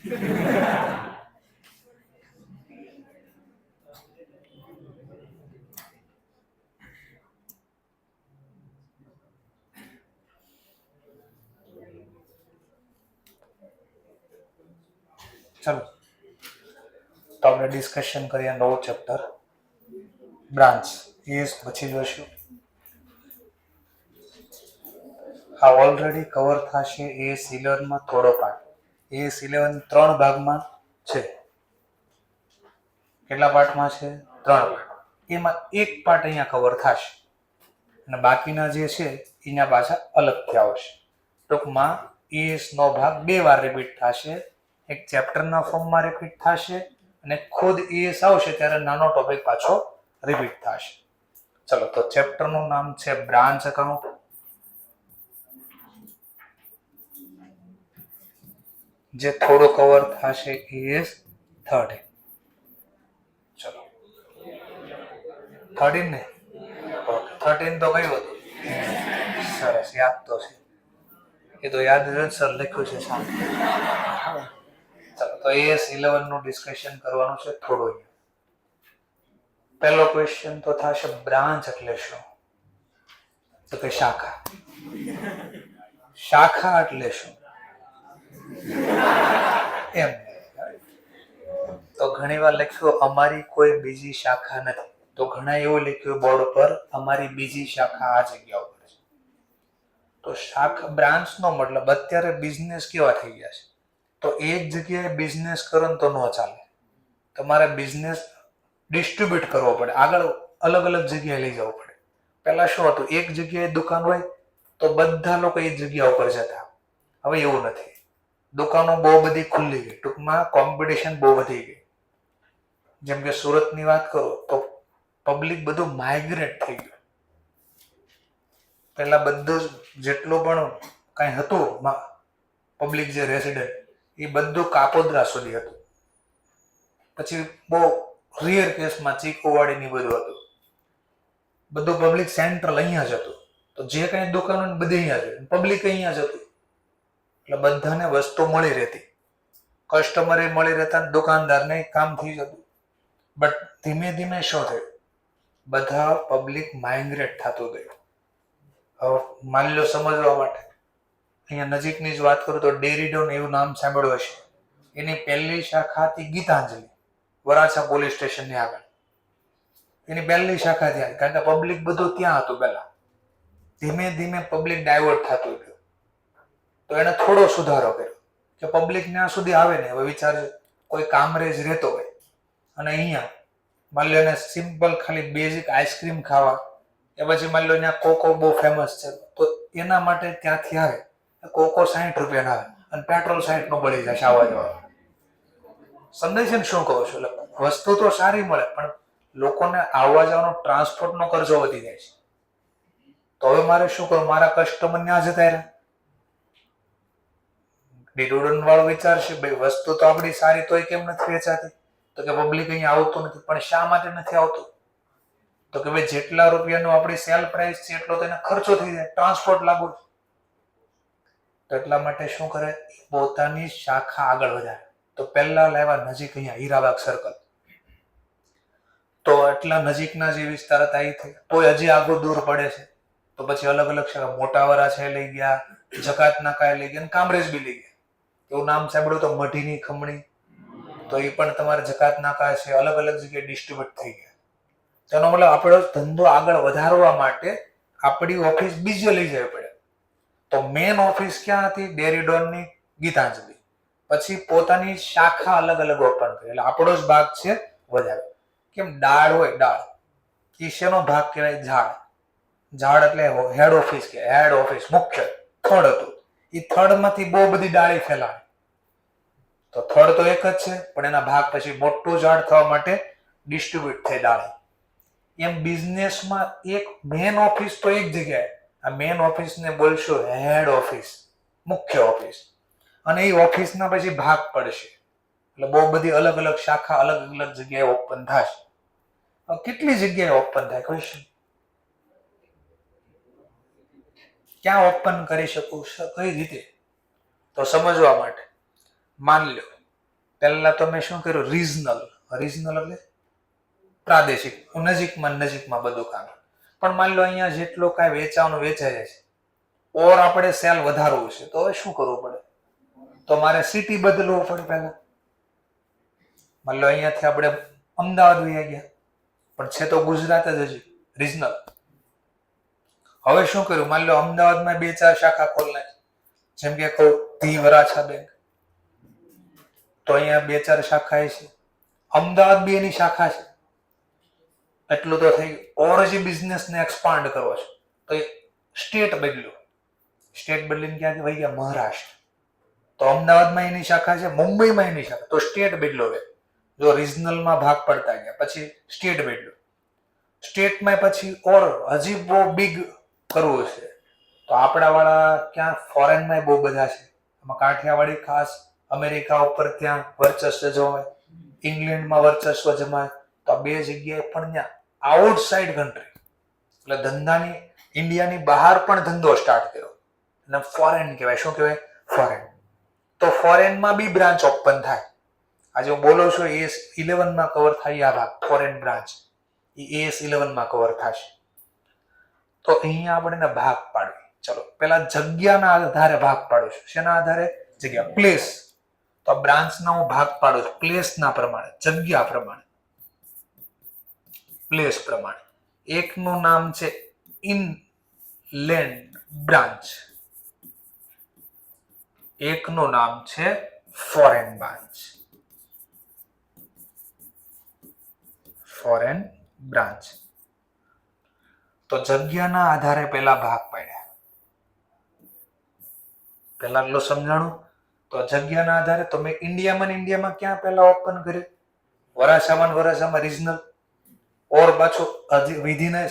ચલો તો આપણે ડિસ્કશન કરીએ નવો ચેપ્ટર બ્રાન્ચ. એ પછી જોશું. આ ઓલરેડી કવર થશે AS11માં થોડો પાર્ટ. AS11 3 ભાગમાં છે. કેટલા પાર્ટમાં છે? 3 પાર્ટ. એમાં એક પાર્ટ અહીંયા કવર થશે અને બાકીના જે છે એના પાછા અલગથી આવશે. ટૂંકમાં AS નો ભાગ 2 વાર રિપીટ થશે. એક ચેપ્ટરના ફોર્મમાં રિપીટ થશે અને ખુદ AS આવશે ત્યારે નાનો ટોપિક પાછો રિપીટ થશે. ચલો તો ચેપ્ટરનું નામ છે બ્રાન્ચ અકાઉન્ટ. જે થોડું કવર થશે AS13. ચલો 13 ને 13 તો કયું હતું? સરસ, યાદ તો છે. એ તો યાદ જ સર લખ્યું છે સામે. ચલો તો AS11 નું ડિસ્કશન કરવાનું છે થોડું. પહેલો ક્વેશ્ચન તો થશે બ્રાન્ચ એટલે શું? તો કે શાખા. શાખા એટલે શું? એમ તો ઘણી વાર લખ્યું અમારી કોઈ બીજી શાખા નથી. તો ઘણા એવું લખ્યું બોર્ડ પર અમારી બીજી શાખા આ જગ્યા ઉપર છે. તો શાખા બ્રાન્ચ નો મતલબ અત્યારે બિઝનેસ કેવા થઈ ગયા છે. તો એક જગ્યાએ બિઝનેસ કરો તો ન ચાલે. તમારે બિઝનેસ ડિસ્ટ્રીબ્યુટ કરવો પડે, આગળ અલગ અલગ જગ્યાએ લઈ જવું પડે. પહેલા શું હતું? એક જગ્યાએ દુકાન હોય તો બધા લોકો એ જગ્યા ઉપર જતા. હવે એવું નથી. દુકાનો બહુ બધી ખુલ્લી ગઈ. ટૂંકમાં કોમ્પિટિશન બહુ વધી ગઈ. જેમ કે સુરતની વાત કરો તો પબ્લિક બધું માઇગ્રેટ થઈ ગયું. પહેલા બધું જેટલું પણ કઈ હતું પબ્લિક જે રેસિડન્ટ એ બધું કાપોદ્રા સુધી હતું. પછી બહુ રિયર કેસમાં ચીકુવાડી ની બધું હતું. બધું પબ્લિક સેન્ટ્રલ અહીંયા જ હતું. તો જે કઈ દુકાનો બધી અહીંયા છે, પબ્લિક અહીંયા જ હતું. એટલે બધાને વસ્તુ મળી રહેતી, કસ્ટમરે મળી રહેતા, દુકાનદારને કામ થઈ જતું. બટ ધીમે ધીમે શું થયું? બધા પબ્લિક માઇગ્રેટ થતું ગયું. હવે માની લો સમજવા માટે અહીંયા નજીકની જ વાત કરું તો ડેરીડોન એવું નામ સાંભળ્યું હશે. એની પહેલી શાખા હતી ગીતાંજલિ, વરાછા પોલીસ સ્ટેશનની આગળ. એની પહેલી શાખા ત્યાં, કારણ કે પબ્લિક બધું ત્યાં હતું પહેલા. ધીમે ધીમે પબ્લિક ડાયવર્ટ થતું ગયું. તો એને થોડો સુધારો કર્યો કે પબ્લિક ત્યાં સુધી આવે ને. હવે વિચારજો, કોઈ કામરેજ રહેતો હોય અને અહીંયા માની લો એને સિમ્પલ ખાલી બેઝિક આઈસ્ક્રીમ ખાવા, એ પછી માની લો ત્યાં કોકો બહુ ફેમસ છે, તો એના માટે ત્યાંથી આવે કોકો 60 રૂપિયાના આવે અને પેટ્રોલ 60 નું બળી જાય આવવા જવા. સમજાય છે ને શું કહો છો? એટલે વસ્તુ તો સારી મળે પણ લોકોને આવવા જવાનો ટ્રાન્સપોર્ટનો ખર્ચો વધી જાય છે. તો હવે મારે શું કરું? મારા કસ્ટમર ત્યાં જતા રહ્યા. ડિડોડન વાળો વિચારશે ભાઈ વસ્તુ તો આપણી સારી તોય કેમ નથી વેચાતી? તો કે પબ્લિક અહીંયા આવતું નથી. પણ શા માટે નથી આવતું? તો કે ભાઈ જેટલા રૂપિયાનું આપણી સેલ પ્રાઇસ છે એટલો તો એને ખર્ચો થઈ જાય, ટ્રાન્સપોર્ટ લાગુ. તો એટલા માટે શું કરે? પોતાની શાખા આગળ વધારે. તો પહેલા લાવ્યા નજીક અહીંયા હીરાબાગ સર્કલ. તો એટલા નજીકના જે વિસ્તાર હતા એ થઈ, તોય હજી આગળ દૂર પડે છે. તો પછી અલગ અલગ શાખા, મોટાવરા છે લઈ ગયા, જકાત નાકા લઈ ગયા, કામરેજ બી લઈ ગયા. એવું નામ સાંભળ્યું તો મઢીની ખમણી, તો એ પણ તમારે જકાત નાકા છે, અલગ અલગ જગ્યાએ ડિસ્ટ્રીબ્યુટ થઈ ગયા. તેનો મતલબ આપણો ધંધો આગળ વધારવા માટે આપણી ઓફિસ બીજે લઈ જવી પડે. તો મેન ઓફિસ ક્યાં હતી? ડેરીડોનની ગીતાંજલિ. પછી પોતાની શાખા અલગ અલગ ઓપન કરી. એટલે આપણો જ ભાગ છે વધારે. કેમ? ડાળ હોય, ડાળ એ શેનો ભાગ કહેવાય? ઝાડ. ઝાડ એટલે હેડ ઓફિસ કે હેડ ઓફિસ મુખ્ય થડ હતું. એ થડમાંથી બહુ બધી ડાળી ફેલાય. તો થડ તો એક જ છે પણ એના ભાગ પછી મોટું ઝાડ થવા માટે ડિસ્ટ્રીબ્યુટ થઈ ડાળી. એમ બિઝનેસમાં એક મેન ઓફિસ તો એક જગ્યાએ, આ મેન ઓફિસને બોલશો હેડ ઓફિસ, મુખ્ય ઓફિસ. અને એ ઓફિસના પછી ભાગ પડશે. એટલે બહુ બધી અલગ અલગ શાખા અલગ અલગ જગ્યાએ ઓપન થશે. કેટલી જગ્યાએ ઓપન થાય? ક્વેશ્ચન ક્યાં ઓપન કરી શકું, કઈ રીતે? તો સમજવા માટે માની લો પહેલા તો મેં શું કર્યું, રિજનલ. રિજનલ એટલે પ્રાદેશિક, નજીકમાં બધું કામ. પણ માની લો અહીંયા જેટલો કાંઈ વેચાવાનું વેચાય છે, ઓર આપણે સેલ વધારવું છે, તો હવે શું કરવું પડે? તો મારે સિટી બદલવું પડે પહેલા. માની લો અહીંયાથી આપણે અમદાવાદ વયા ગયા, પણ છે તો ગુજરાત જ હજી, રિજનલ. હવે શું કર્યું, માની લો અમદાવાદમાં 2-4 શાખા ખોલ નાખી. જેમ કે કહું ધી વરાછા બેંક, તો અહીંયા 2-4 શાખા છે. અમદાવાદ 2 ની શાખા છે, એટલું તો થઈ ગયું. ઓર જે બિઝનેસને એક્સપાન્ડ કરવો છે, તો એ સ્ટેટ બદલ્યું. સ્ટેટ બદલીને ક્યાંથી વહી ગયા? મહારાષ્ટ્ર. તો અમદાવાદમાં એની શાખા છે, મુંબઈમાં એની શાખા, તો સ્ટેટ બદલો. જો રિજનલમાં ભાગ પડતા ગયા, પછી સ્ટેટ બદલ્યો. સ્ટેટમાં પછી ઓર હજી બહુ બિગ કરવું છે, તો આપણા વાળા ક્યાં ફોરેનમાં બહુ બધા છે. એમાં કાઠિયાવાડી ખાસ અમેરિકા ઉપર ત્યાં વર્ચસ્વ જમાય, ઇંગ્લેન્ડમાં વર્ચસ્વ જમાય. તો આ 2 જગ્યાએ પણ ત્યાં આઉટસાઇડ કન્ટ્રી, એટલે ધંધાની ઇન્ડિયાની બહાર પણ ધંધો સ્ટાર્ટ કર્યો, અને ફોરેન કહેવાય. શું કહેવાય? ફોરેન. તો ફોરેનમાં બી બ્રાન્ચ ઓપન થાય. આજે હું બોલું છું AS11 માં કવર થાય આ ભાગ, ફોરેન બ્રાન્ચ એ AS11 માં કવર થશે. તો અહીંયા આપણે ભાગ પાડવી. ચલો પેલા જગ્યાના આધારે ભાગ પાડું છું. શેના આધારે? જગ્યા, પ્લેસ. તો બ્રાન્ચના હું ભાગ પાડું છું પ્લેસના પ્રમાણે, જગ્યા પ્રમાણે, પ્લેસ પ્રમાણે. એકનું નામ છે ઇનલેન્ડ બ્રાન્ચ, એકનું નામ છે ફોરેન બ્રાન્ચ. Foreign branch. તો જગ્યાના આધારે પેલા ભાગ પાડ્યા. પેલા એટલું સમજાણું. તો જગ્યાના આધારે તો મેં ઇન્ડિયામાં ક્યાં પેલા ઓપન કર્યું? વરાછામાં રિજનલ. ઓર પાછું હજી વિધિને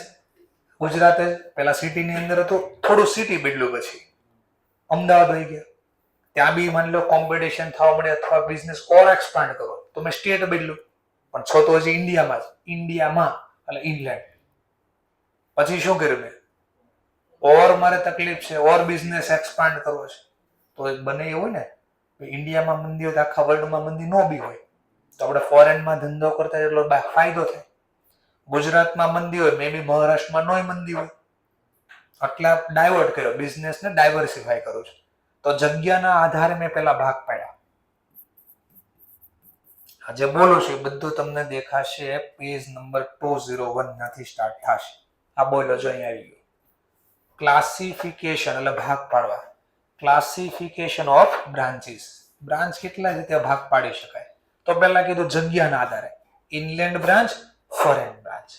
ગુજરાતે પેલા સિટીની અંદર હતું, થોડું સિટી બદલ્યું, પછી અમદાવાદ આવી ગયા. ત્યાં બી માની લો કોમ્પિટિશન થવા મળે અથવા બિઝનેસ ઓર એક્સપાન્ડ કરો, તો મેં સ્ટેટ બદલ્યું, પણ છો તો હજી ઇન્ડિયામાં એટલે ઇંગ્લેન્ડ. પછી શું કર્યું મેં? ઓર મારે તકલીફ છે, ઓર બિઝનેસ એક્સપાન્ડ કરવો છે, તો બને એવું હોય ને, ઇન્ડિયામાં મંદી હોય તો આખા વર્લ્ડમાં મંદી નો બી હોય, તો આપણે ફોરેનમાં ધંધો કરતા એટલો ફાયદો થાય. ગુજરાતમાં મંદી હોય, મે બી મહારાષ્ટ્રમાં નોય મંદી હોય, એટલે ડાયવર્ટ કર્યો, બિઝનેસને ડાયવર્સિફાય કરું છું. તો જગ્યાના આધારે મેં પેલા ભાગ પાડ્યા. આજે બોલું છું બધું તમને દેખાશે, પેજ નંબર 201 માંથી સ્ટાર્ટ થશે. આ બોલો જો અહીંયા આવી ગયું. ક્લાસિફિકેશન એટલે ભાગ પાડવા. Classification of branches. બ્રાન્ચ કેટલા રીતે ભાગ પાડી શકાય? તો પહેલા કીધું જગ્યાના આધારે, ઇનલેન્ડ બ્રાન્ચ, ફોરેન બ્રાન્ચ.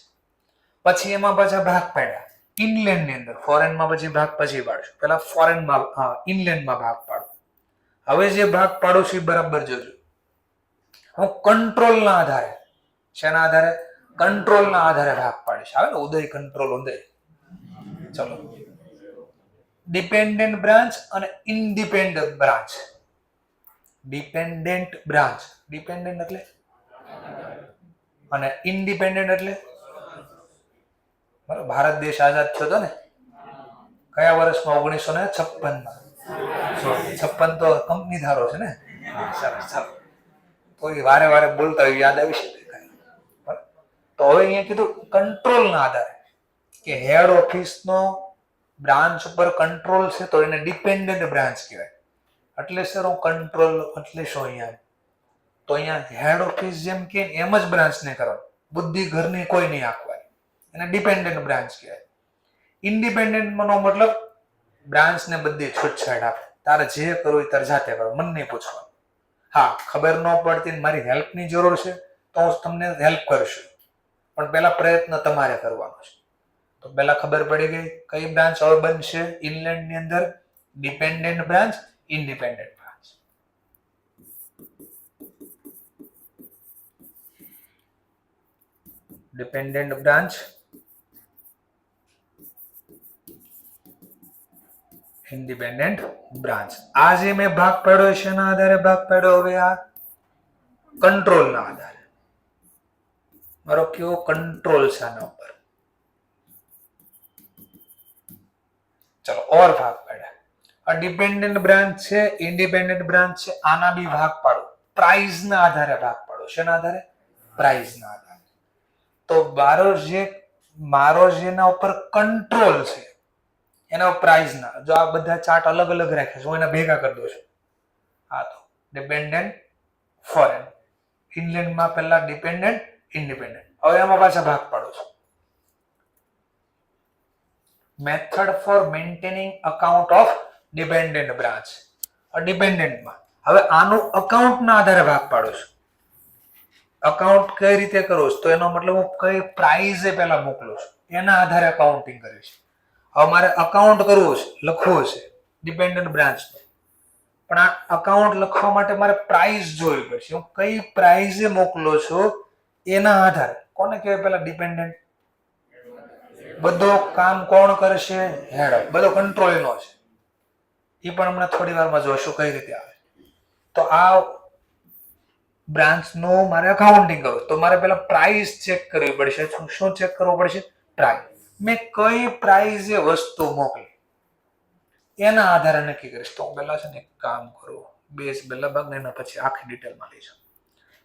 પછી એમાં પાછા ભાગ પાડ્યા ઇનલેન્ડ ની અંદર, ફોરેનમાં પછી ભાગ પછી પાડશું. પેલા ફોરેનમાં ઇનલેન્ડમાં ભાગ પાડો. હવે જે ભાગ પાડું છું એ બરાબર જોજો. હું કંટ્રોલના આધારે, શેના આધારે? કંટ્રોલના આધારે ભાગ પાડીશ. આવે ને ઉદય કંટ્રોલ ઉદય. ચલો, ડિપેન્ડન્ટ બ્રાન્ચ અને independent branch. Dependent branch, dependent એટલે, અને ઇન્ડિપેન્ડન્ટ એટલે ભારત દેશ આઝાદ થયો હતો ને કયા વર્ષમાં? 1956માં. 56 તો કંપની ધારો છે ને. સરસ. તો એ વારે બોલતા હોય યાદ આવી શકે. તો હવે અહીંયા કીધું કંટ્રોલના આધારે, કે હેડ ઓફિસનો બ્રાન્ચ ઉપર કંટ્રોલ છે તો એને ડિપેન્ડન્ટ બ્રાન્ચ કહેવાય. એટલે સર હું કંટ્રોલ એટલે શું અહીંયા? તો અહીંયા હેડ ઓફિસ જેમ કે એમ જ બ્રાન્ચને કરવાનું, બુદ્ધિ ઘરની કોઈ નહીં આંકવાની, એને ડિપેન્ડન્ટ બ્રાન્ચ કહેવાય. ઇન્ડિપેન્ડન્ટનો મતલબ બ્રાન્ચને બધી છૂટછાટ આપે, તારે જે કરવું એ તારે જાતે કરો, મને નહીં પૂછવાનું. હા, ખબર ન પડતી મારી હેલ્પની જરૂર છે તો હું તમને હેલ્પ કરશું, પણ પહેલા પ્રયત્ન તમારે કરવાનો છે. તો પહેલા ખબર પડી ગઈ કઈ બ્રાન્ચ હવે બનશે ઇનલેન્ડની અંદર? Dependent branch, independent branch. Dependent branch, independent branch. આ જે મેં ભાગ પાડ્યો છે એના આધારે ભાગ પાડ્યો. હવે આ કંટ્રોલના આધારે મારો કેવો કંટ્રોલ છે આના ઉપર. ચલો, ઓર ભાગ પાડ્યા. આ ડિપેન્ડન્ટ બ્રાન્ચ છે, ઇન્ડિપેન્ડન્ટ બ્રાન્ચ છે, આના બી ભાગ પાડો. પ્રાઇઝના આધારે ભાગ પાડો. શેના આધારે? પ્રાઇઝના આધારે. તો મારો જેના ઉપર કંટ્રોલ છે એના પ્રાઇઝના, જો આ બધા ચાર્ટ અલગ અલગ રાખે છે, હું એના ભેગા કરી દઉં છું. હા, તો ડિપેન્ડન્ટ, ફોરેન, ઇંગ્લેન્ડમાં પહેલા ડિપેન્ડન્ટ, ઇન્ડિપેન્ડન્ટ. હવે એમાં પાછા ભાગ પાડો છો. Method for maintaining account of dependent branch. ડિપેન્ડન્ટમાં હવે આનું અકાઉન્ટના આધારે ભાગ પાડો છો. અકાઉન્ટ કઈ રીતે કરો છો? તો એનો મતલબ હું કઈ પ્રાઇઝે પહેલા મોકલું છું, એના આધારે અકાઉન્ટિંગ કરીશ. હવે મારે અકાઉન્ટ કરવું છે, લખવું છે ડિપેન્ડન્ટ બ્રાન્ચ, પણ આ અકાઉન્ટ લખવા માટે મારે પ્રાઇઝ જોવી પડશે. હું કઈ પ્રાઇઝે મોકલો છો એના આધારે. કોને કહેવાય પેલા? ડિપેન્ડન્ટ. બધો કામ કોણ કરશે? હેડ. બધો કંટ્રોલ એનો છે. એ પણ હમણાં થોડી વારમાં જોઈશું કઈ રીતે આવે. તો આ બ્રાન્ચનું મારે અકાઉન્ટિંગ કરવું, તો મારે પેલા પ્રાઇસ ચેક કરવી પડશે. શું ચેક કરવું પડશે? પ્રાઇસ. મેં કઈ પ્રાઇઝે વસ્તુ મોકલી એના આધારે નક્કી કરીશ. તો હું પેલા છે ને એક કામ કરું, બેઝ પહેલા ભાગ ને એના પછી આખી ડિટેલમાં લઈશ.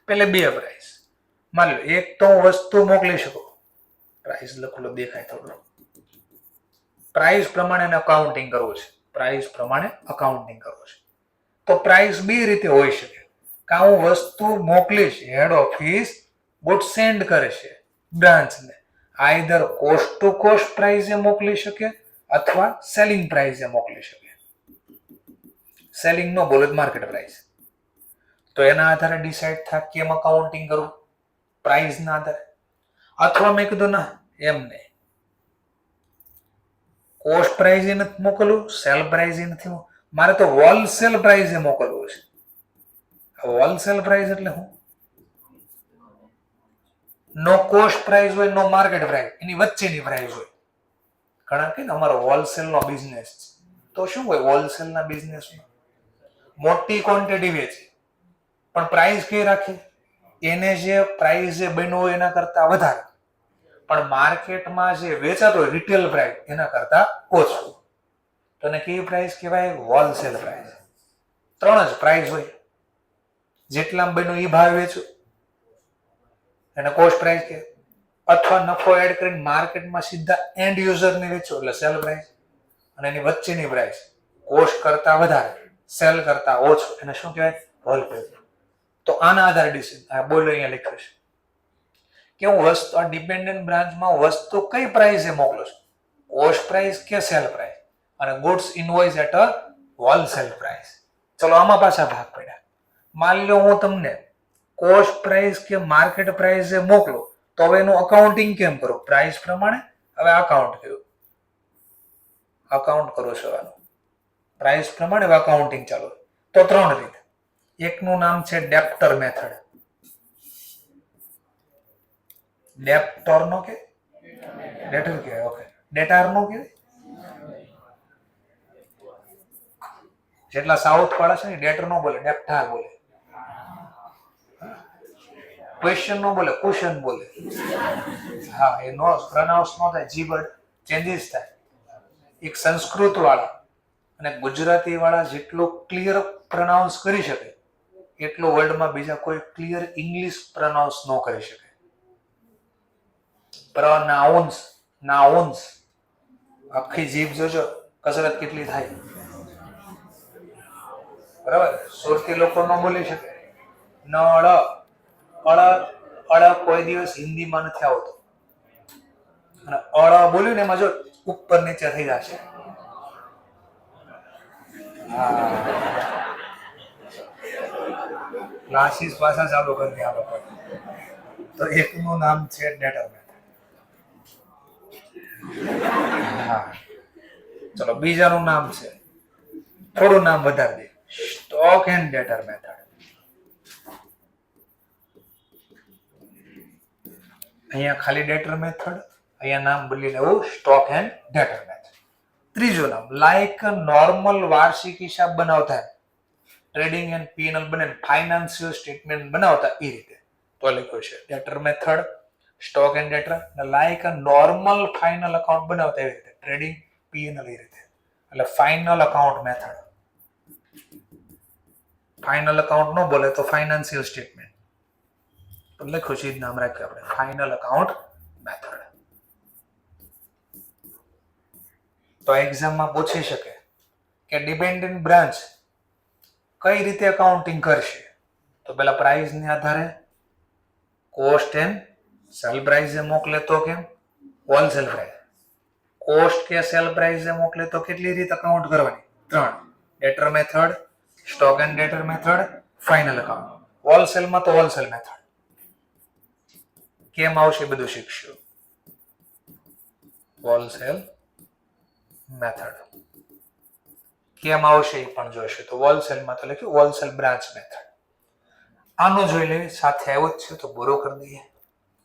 પેલે બે પ્રાઇસ માની લો. એક તો હું વસ્તુ મોકલી શકું, પ્રાઇસ લખલો દેખાય થોડું. પ્રાઇસ પ્રમાણે અકાઉન્ટિંગ કરવું છે. પ્રાઇસ પ્રમાણે અકાઉન્ટિંગ કરવું છે. તો પ્રાઇસ બે રીતે હોઈ શકે. કાં હું વસ્તુ મોકલીશ, હેડ ઓફિસ ગુડ સેન્ડ કરે છે બ્રાન્ચને, આઈધર કોસ્ટ ટુ કોસ્ટ પ્રાઇઝે મોકલી શકે અથવા સેલિંગ પ્રાઇઝે મોકલી શકે. સેલિંગ નો બોલે માર્કેટ પ્રાઇસ. તો એના આધારે ડિસાઇડ થાય કેમ અકાઉન્ટિંગ કરવું, પ્રાઇઝના આધારે. અથવા મેં કીધું ના, એમ નહીં, કોસ્ટ પ્રાઇઝે નથી મોકલવું, સેલ પ્રાઇઝે નથી, મારે તો હોલસેલ પ્રાઇઝે મોકલવું છે. હોલસેલ પ્રાઇસ એટલે શું? નો કોસ્ટ પ્રાઇસ હોય, નો માર્કેટ પ્રાઇસ, એની વચ્ચેની પ્રાઇસ હોય. ઘણા કે અમારો હોલસેલ નો બિઝનેસ છે, તો શું હોય? હોલસેલ ના બિઝનેસમાં મોટી ક્વોન્ટિટી વેચી, પણ પ્રાઇસ કઈ રાખી? એને જે પ્રાઇસ જે બન્યો હોય એના કરતા વધારે, પણ માર્કેટમાં જે વેચાતો હોય રિટેલ પ્રાઇસ એના કરતા ઓછું. તો એને કેવી પ્રાઇસ કહેવાય? Wholesale price. ત્રણ જ પ્રાઇસ હોય. જેટલા બન્યું એ ભાવ વેચું એને કોસ્ટ પ્રાઇસ કે, અથવા નફો એડ કરીને માર્કેટમાં સીધા એન્ડ યુઝરને વેચો એટલે સેલ પ્રાઇસ, અને એની વચ્ચેની પ્રાઇસ કોસ્ટ કરતા વધારે, સેલ કરતા ઓછો, એને શું કહેવાય? Whole price. તો આના આધારે ડિસિઝન બોલો અહીંયા લખ્યું છે કે હું વસ્તુ આ ડિપેન્ડન્ટ બ્રાન્ચમાં વસ્તુ કઈ પ્રાઇસે મોકલું છું, કોસ્ટ પ્રાઇસ કે સેલ પ્રાઇસ, અને goods invoice at a wholesale price. ચલો આમાં પાછા ભાગ પડ્યા. માની લો હું તમને કોસ્ટ પ્રાઇસ કે માર્કેટ પ્રાઇસે મોકલો, તો હવે એનું અકાઉન્ટિંગ કેમ કરો? પ્રાઇસ પ્રમાણે. હવે અકાઉન્ટ કર્યું, અકાઉન્ટ કરો છો આનું પ્રાઇસ પ્રમાણે અકાઉન્ટિંગ ચાલો. તો ત્રણ રીત. એકનું નામ છે ડેપ્ટર મેથડ. ડેપ્ટર નો કે ડેટર કે ઓકે, ડેટાર નો કે જેટલા સાઉથ વાળા છે ને ડેટર નો બોલે, ડેપ્ટાર બોલે. ક્વેશ્ચન નો બોલે, ક્વેશ્ચન બોલે. હા, એ નો પ્રનાઉન્સ નો થાય, જીવર્ડ ચેન્જીસ થાય. એક સંસ્કૃત વાળા અને ગુજરાતી વાળા જેટલું ક્લિયર પ્રનાઉન્સ કરી શકે એટલું વર્લ્ડમાં બીજા કોઈ ક્લિયર ઇંગ્લિશ પ્રનાઉન્સ ન કરી શકે. પ્રનાઉન્સ, નાઉન્સ, આખી જીભ જોજો કસરત કેટલી થાય. બરાબર? સુરતી લોકો ન બોલી શકે. નળ, અળ કોઈ દિવસ હિન્દીમાં નથી આવતો, અને અળ બોલ્યું ને એમાં જો ઉપર નીચે થઈ જશે. ક્લાસીસ પાછા ચાલુ કરી દે આ લોકો. તો એકનું નામ છે ડેટર મેથડ. હા, ચલો બીજાનું નામ છે, થોડું નામ વધારી દે, સ્ટોક એન્ડ ડેટર મેથડ. અહીંયા ખાલી ડેટર મેથડ, અહીંયા નામ બદલીને એવું સ્ટોક એન્ડ ડેટર મેથડ. ત્રીજું નામ લાઈક નોર્મલ વાર્ષિક હિસાબ બનાવતા, ટ્રેડિંગ એન્ડ પીએનએલ બને ફાઇનાન્શિયલ સ્ટેટમેન્ટ બનાવતા એ રીતે. તો લખ્યું છે ડેટર method, stock and ડેટર, like normal final account બનાવતા એવી રીતે, ટ્રેડિંગ પીએનએલ એ રીતે, એટલે final account method. Final account ન બોલે તો ફાઇનાન્શિયલ સ્ટેટમેન્ટ લખ્યું છે, નામ રાખ્યું આપણે ફાઇનલ અકાઉન્ટ મેથડ. તો એક્ઝામમાં પૂછી શકે કે ડિપેન્ડન્ટ બ્રાન્ચ કઈ રીતે અકાઉન્ટિંગ કરશે. તો પેલા પ્રાઇસ ને આધારે કોસ્ટ એન્ડ સેલ પ્રાઇસ મોકલે તો કેમ હોલસેલ પ્રાઇસ, કોસ્ટ કે સેલ પ્રાઇસ મોકલે તો કેટલી રીતે અકાઉન્ટ કરવાની? 3, debtor method, stock and debtor method, final account. હોલસેલમાં તો હોલસેલ મેથડ કેમ આવશે બધું શીખશું. હોલસેલ મેથડ કેમ આવશે એ પણ જોઈશે. તો હોલસેલમાં તો લખ્યું હોલસેલ બ્રાન્ચ મેથડ. આનું જોઈ લઈએ, સાથે આવ્યું જ છે તો પૂરો કરી દઈએ.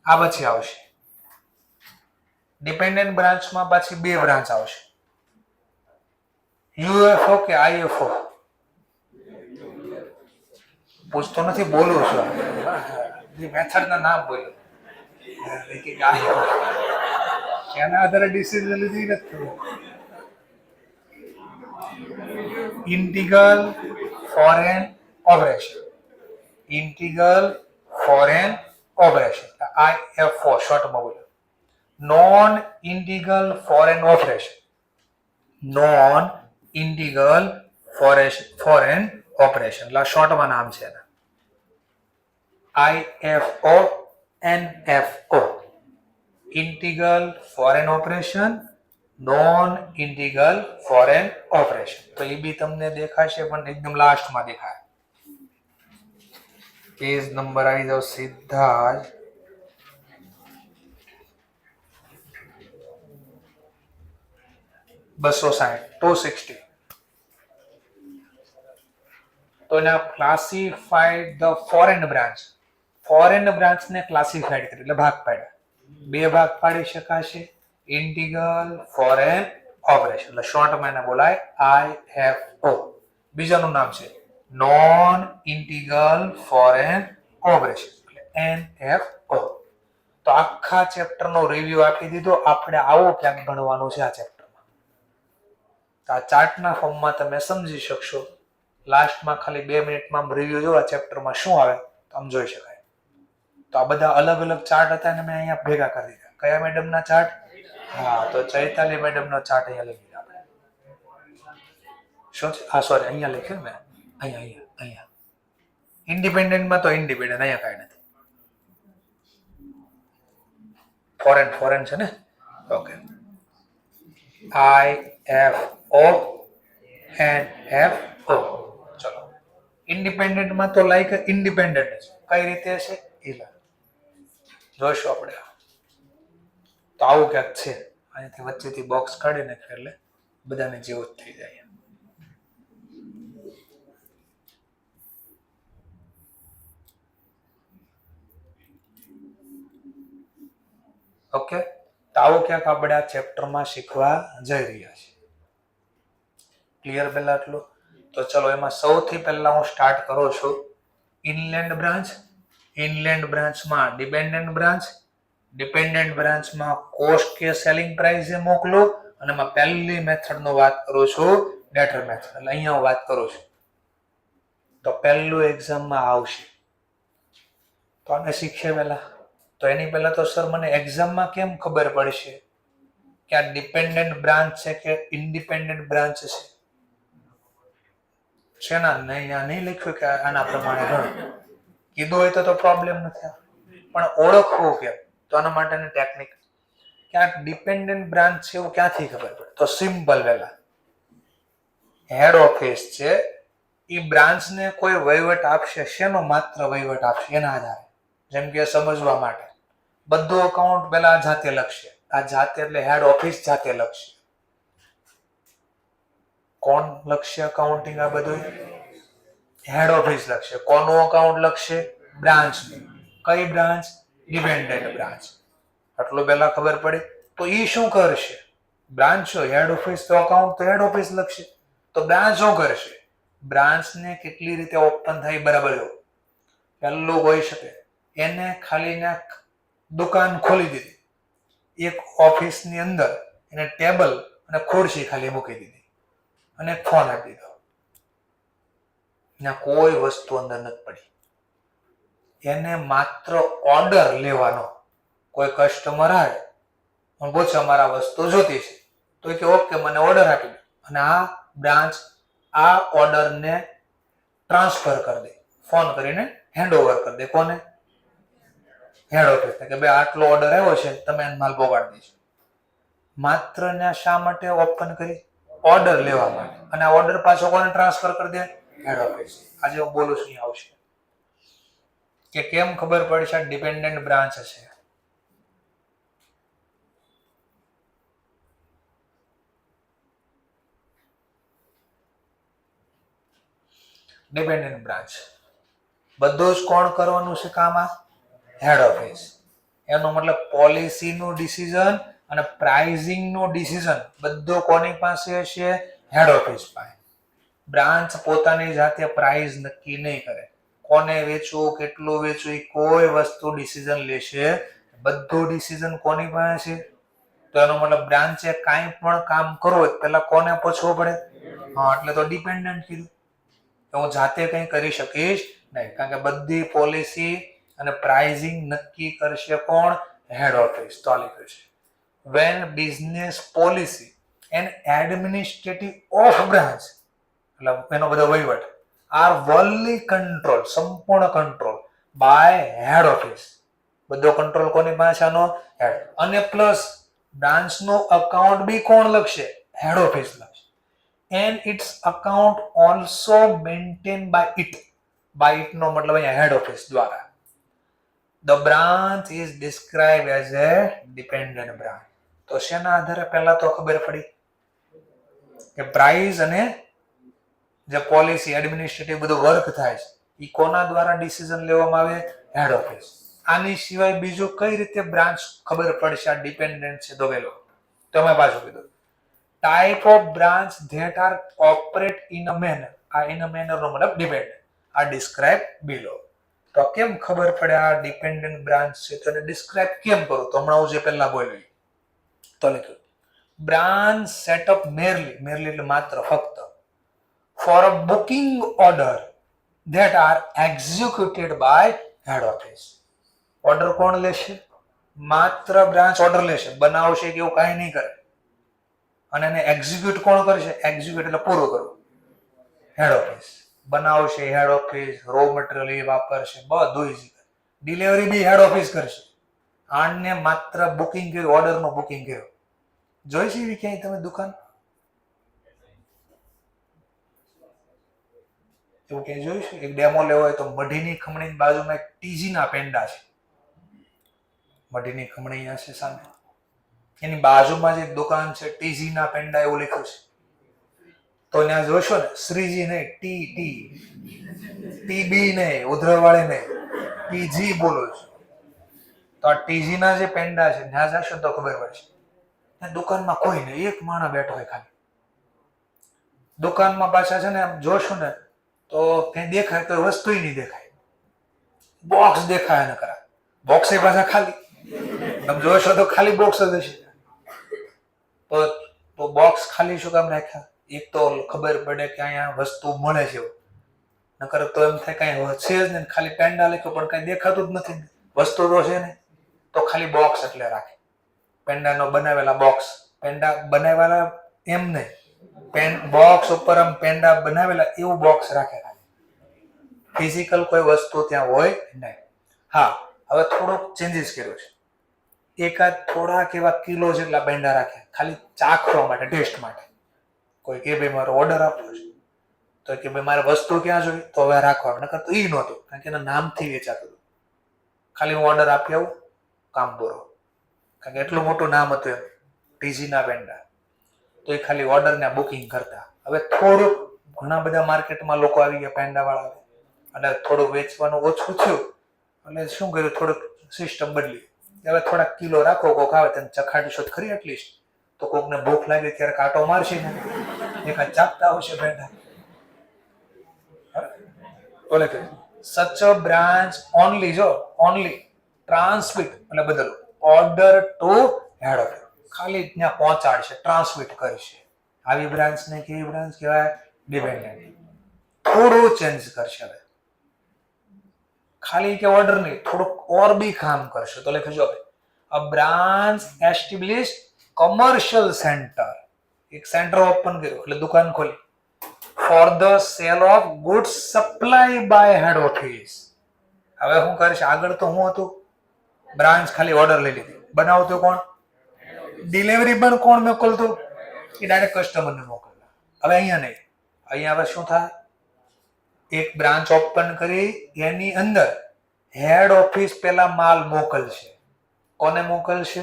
આ પછી આવશે ડિપેન્ડન્ટ બ્રાન્ચમાં પાછી 2 બ્રાન્ચ આવશે, યુએફઓ કે આઈએફઓ. પૂછતો નથી, બોલું છું. મેથડ ના નામ બોલ્યો, એના આધારે ડિસિઝન લીધી નથી. Integral foreign operation, integral foreign operation IFO શોર્ટમાં બોલો. Non integral foreign operation, non integral foreign operation એટલે શોર્ટમાં નામ છે એના. IFO NFO, integral foreign operation, non integral foreign operation. તો એ બી તમને દેખાશે પણ એકદમ લાસ્ટમાં દેખાય. પેજ નંબર આવી જાવ સીધા જ 260. તો એના classified the foreign branch, foreign branch ને ક્લાસિફાઈડ કરી એટલે ભાગ પાડ્યા. 2 ભાગ પાડી શકાશે, ઇન્ટિગ્રલ ફોરેન ઓપરેશન એટલે શોર્ટમાં એને બોલાય આઈએફઓ. બીજાનું નામ છે નોન ઇન્ટિગ્રલ ફોરેન ઓપરેશન એટલે એનએફઓ. તો આખા ચેપ્ટરનો રિવ્યુ આપી દીધો. આપણે આવો ક્યાંક ભણવાનું છે આ ચેપ્ટરમાં. તો આ ચાર્ટના ફોર્મમાં તમે સમજી શકશો. લાસ્ટમાં ખાલી 2 મિનિટમાં રિવ્યુ જો આ ચેપ્ટરમાં શું આવે તો આમ જોઈ શકાય. તો આ બધા અલગ અલગ ચાર્ટ હતા ને મેં અહીંયા ભેગા કરી દીધા. કયા મેડમના ચાર્ટ? હા, તો ચૈતાલી મેડમનો ચાર્ટ અહીંયા લખી દીધા આપણે. શું છે? હા સોરી, અહીંયા લખ્યું મેં. અહીંયા ઇન્ડિપેન્ડન્ટમાં તો ઇન્ડિપેન્ડન્ટ, અહીંયા કાંઈ નથી. ફોરેન છે ને. Okay, IFO NFO. ચલો, ઇન્ડિપેન્ડન્ટમાં તો લાઈક ઇન્ડિપેન્ડન્ટ છે. કઈ રીતે છે એ જોઈશું આપણે. તો આવું ક્યાંક છે. અહીંથી વચ્ચેથી બોક્સ કાઢી નાખે એટલે બધાને જેવું જ થઈ જાય. ઓકે, તો આવું ક્યાંક આપણે આ ચેપ્ટરમાં શીખવા જઈ રહ્યા છીએ. ક્લિયર પહેલા આટલું? તો ચલો, એમાં સૌથી પહેલા હું સ્ટાર્ટ કરું છું ઇનલેન્ડ બ્રાન્ચ. ઇનલેન્ડ બ્રાન્ચમાં ડિપેન્ડન્ટ બ્રાન્ચ, ડિપેન્ડન્ટ બ્રાન્ચમાં કોસ્ટ કે સેલિંગ પ્રાઇસ મોકલો, અને એમાં પહેલી મેથડનો વાત કરું છું ડેટર મેથડ. એટલે અહીંયા હું વાત કરું છું. તો પહેલું એક્ઝામમાં આવશે તો આને શીખીએ પહેલા. તો એની પહેલા તો સર મને એક્ઝામમાં કેમ ખબર પડશે કે આ ડિપેન્ડન્ટ બ્રાન્ચ છે કે ઇન્ડિપેન્ડન્ટ બ્રાન્ચ છે? શેના નહીં લખ્યું કે આના પ્રમાણે ગણ કીધું હોય તો પ્રોબ્લેમ નથી, પણ ઓળખવું કેમ? તો આના માટેની ટેકનિક કે આ ડિપેન્ડન્ટ બ્રાન્ચ છે એવું ક્યાંથી ખબર પડે? તો સિમ્પલ, પહેલા હેડ ઓફિસ છે એ બ્રાન્ચને કોઈ વહીવટ આપશે. શેનો માત્ર વહીવટ આપશે? એના આધારે. જેમ કે સમજવા માટે બધું અકાઉન્ટ પહેલા જાતે લખશે. આ જાતે એટલે હેડ ઓફિસ જાતે લખશે. કોણ લખશે અકાઉન્ટિંગ? આ બધું હેડ ઓફિસ લખશે. કોનું અકાઉન્ટ લખશે? બ્રાન્ચનું. કઈ બ્રાન્ચ? Dependent branch. આટલું પહેલા ખબર પડે. તો એ શું કરશે? બ્રાન્ચો હેડ ઓફિસ તો અકાઉન્ટ તો હેડ ઓફિસ લખશે. તો બ્રાન્ચ શું કરશે? બ્રાન્ચને કેટલી રીતે ઓપન થાય બરાબર એવું. પહેલું હોઈ શકે એને ખાલી દુકાન ખોલી દીધી, એક ઓફિસની અંદર એને ટેબલ અને ખુરશી ખાલી મૂકી દીધી અને ફોન આપી દીધો. ત્યાં કોઈ વસ્તુ અંદર નથી પડી. એને માત્ર ઓર્ડર લેવાનો. કોઈ કસ્ટમર આવે અને પૂછે અમારા વસ્તુ જોતી છે તો કે ઓકે મને ઓર્ડર આપી દે, અને આ બ્રાન્ચ આ ઓર્ડરને ટ્રાન્સફર કરી દે, ફોન કરીને હેન્ડ ઓવર કરી દે. કોને? Head office. કે ભાઈ આટલો ઓર્ડર આવ્યો છે, તમે એને માલ પહોંચાડી દેજો. માત્ર ને શા માટે ઓપન કરી? ઓર્ડર લેવા માટે. અને આ ઓર્ડર પાછો કોને ટ્રાન્સફર કરી દે? હેડ ઓફિસ. આજે હું બોલું છું આવશે કે કેમ ખબર પડશે ડિપેન્ડન્ટ બ્રાન્ચ છે. ડિપેન્ડન્ટ બ્રાન્ચ બધું જ કોણ કરવાનું છે કામ? આ હેડ ઓફિસ. એનો મતલબ પોલિસીનું ડિસિઝન અને પ્રાઇઝિંગનું ડિસિઝન બધું કોની પાસે હશે? હેડ ઓફિસ પાસે. બ્રાન્ચ પોતાની જાતે પ્રાઇઝ નક્કી નહીં કરે. કોને વેચવું, કેટલું વેચવું, એ કોઈ વસ્તુ ડિસિઝન લેશે? બધું ડિસિઝન કોની પાસે છે? તો એનો મતલબ બ્રાન્ચે કાંઈ પણ કામ કરવું હોય પહેલા કોને પૂછવું પડે? હા, એટલે તો ડિપેન્ડન્ટ કીધું. હું જાતે કંઈ કરી શકીશ નહીં, કારણ કે બધી પોલિસી અને પ્રાઇઝિંગ નક્કી કરશે કોણ? Head office. તો લખ્યું છે when business policy and administrative of branch, એટલે એનો બધો વહીવટ, are wholly control, સંપૂર્ણ કંટ્રોલ બાય હેડ ઓફિસ. બધો કંટ્રોલ કોની પાસેનો? હેડ. અને પ્લસ બ્રાન્ચ નો અકાઉન્ટ બી કોણ લખશે? હેડ ઓફિસ લખશે. and its account also maintained by it. by it નો મતલબ અહીંયા હેડ ઓફિસ દ્વારા. The branch is described as a dependent branch. તો શેના આધારે પહેલા તો ખબર પડી કે પ્રાઇસ અને જે પોલિસી એડમિનિસ્ટ્રેટિવ બધું વર્ક થાય છે એ કોના દ્વારા ડિસિઝન લેવામાં આવે? Head office. આની સિવાય બીજું કઈ રીતે બ્રાન્ચ ખબર પડશે આ ડિપેન્ડન્ટ છે? તો વેલો તમે પાછું કીધું type of branch that are operate in a manner. આ ઇન અ મેનર નો મતલબ ડિપેન્ડ. આ ડિસ્ક્રાઇબ બિલો. તો કેમ ખબર પડે આ ડિપેન્ડન્ટ બ્રાન્ચ છે? તો એને ડિસ્ક્રાઇબ કેમ કરું? તો હમણાં હું જે પહેલા બોલ્યું તો લખ્યું બ્રાન્ચ સેટઅપ મેરલી એટલે માત્ર ફક્ત for a booking order that are executed by head office. Order કોણ લેશે? માત્ર બ્રાન્ચ ઓર્ડર લેશે, બનાવશે કે એવું કાંઈ નહીં કરે. અને એને એક્ઝિક્યુટ કોણ કરશે? એક્ઝિક્યુટ એટલે પૂરું કરવું. Head office. બનાવશે હેડ ઓફિસ, રો મટીરિયલ એ વાપરશે, બધું જ. ડિલિવરી બી હેડ ઓફિસ કરશે. આને માત્ર બુકિંગ કર્યું, ઓર્ડરનું બુકિંગ કર્યું. જોઈ છે એવી ક્યાંય તમે દુકાન? એવું ક્યાંય જોયું છે? એક ડેમો લેવો હોય તો મઢીની ખમણીની બાજુમાં એક ટીજીના પેંડા છે. મઢીની ખમણી અહીંયા છે સામે, એની બાજુમાં જે દુકાન છે ટીજીના પેંડા એવું લખ્યું છે. તો ત્યાં જોશો ને શ્રીજી નહીં, ટીબી નહીં, ઉધરવાળી નહીં, ટીજી બોલો છો. તો આ ટીજીના જે પેંડા છે ત્યાં જશો તો ખબર પડશે. દુકાનમાં કોઈ નહીં, એક માણસ બેઠો હોય ખાલી. દુકાનમાં પાછા છે ને આમ જોશો ને તો કઈ દેખાય તો વસ્તુ નહીં દેખાય. બોક્સ દેખાય ને કરા, બોક્સ એ પાછા ખાલી. તમે જોશો તો ખાલી બોક્સ જ હશે. તો બોક્સ ખાલી શું કામ રાખ્યા? એક તો ખબર પડે કે અહીંયા વસ્તુ મળે છે, નકર તો એમ થાય કઈ છે જ ને, ખાલી પેંડા લખ્યો પણ કઈ દેખાતું જ નથી. વસ્તુ તો છે ને, તો ખાલી બોક્સ એટલે રાખે. પેંડાનો બનાવેલા બોક્સ, પેંડા બનાવેલા એમ નહીં, બોક્સ ઉપર આમ પેંડા બનાવેલા એવું બોક્સ રાખે. ફિઝિકલ કોઈ વસ્તુ ત્યાં હોય નહીં. હા, હવે થોડોક ચેન્જીસ કર્યો છે. એકાદ થોડાક એવા કિલો જેટલા પેંડા રાખે, ખાલી ચાખવા માટે, ટેસ્ટ માટે. કોઈ કે ભાઈ મારો ઓર્ડર આપ્યો છે, તો કે ભાઈ મારે વસ્તુ ક્યાં જોઈ, તો હવે રાખવા. નકર તો એ નહોતું, કારણ કે એના નામથી વેચાતું. ખાલી હું ઓર્ડર આપી આવું, કામ પૂરો. કારણ કે એટલું મોટું નામ હતું એમ, ટીજીના પેંડા. તો એ ખાલી ઓર્ડરના બુકિંગ કરતા. હવે થોડુંક ઘણા બધા માર્કેટમાં લોકો આવી ગયા પેંડા વાળા, અને થોડું વેચવાનું ઓછું થયું એટલે શું કર્યું, થોડુંક સિસ્ટમ બદલી. હવે થોડાક કિલો રાખો, કોક આવે તેને ચખાડીશો ખરી એટલીસ્ટ, તો કોકને ભૂખ લાગે ત્યારે કાંટો મારશે ને, એકાદ ચાપતા આવશે પેંડા. બોલે કે સચ અ બ્રાન્ચ ઓનલી, જો ઓનલી ટ્રાન્સમિટ એટલે બદલો ઓર્ડર ટુ હેડ ઓફિસ, ખાલી ત્યાં પહોંચાડશે, ટ્રાન્સમિટ કરશે. આવી બ્રાન્ચને કેવી બ્રાન્ચ કહેવાય? ડિપેન્ડન્ટ. થોડું ચેન્જ કરશે. હવે ખાલી કે ઓર્ડર નહીં, થોડુંક ઓર બી કામ કરશે. તો લખજો હવે a branch establish commercial centre. એક સેન્ટર ઓપન કર્યું એટલે દુકાન ખોલી for the sale of goods supply by head office. હવે હું કરીશ આગળ તો હું હતું બ્રાન્ચ ખાલી ઓર્ડર લઈ લીધી, બનાવતું કોણ, ડિલિવરી પણ કોણ મોકલતું, એ ડાયરેક્ટ કસ્ટમરને મોકલતા. હવે અહીંયા નહીં, અહીંયા હવે શું થાય, એક બ્રાન્ચ ઓપન કરી એની અંદર હેડ ઓફિસ પેલા માલ મોકલશે. કોને મોકલશે,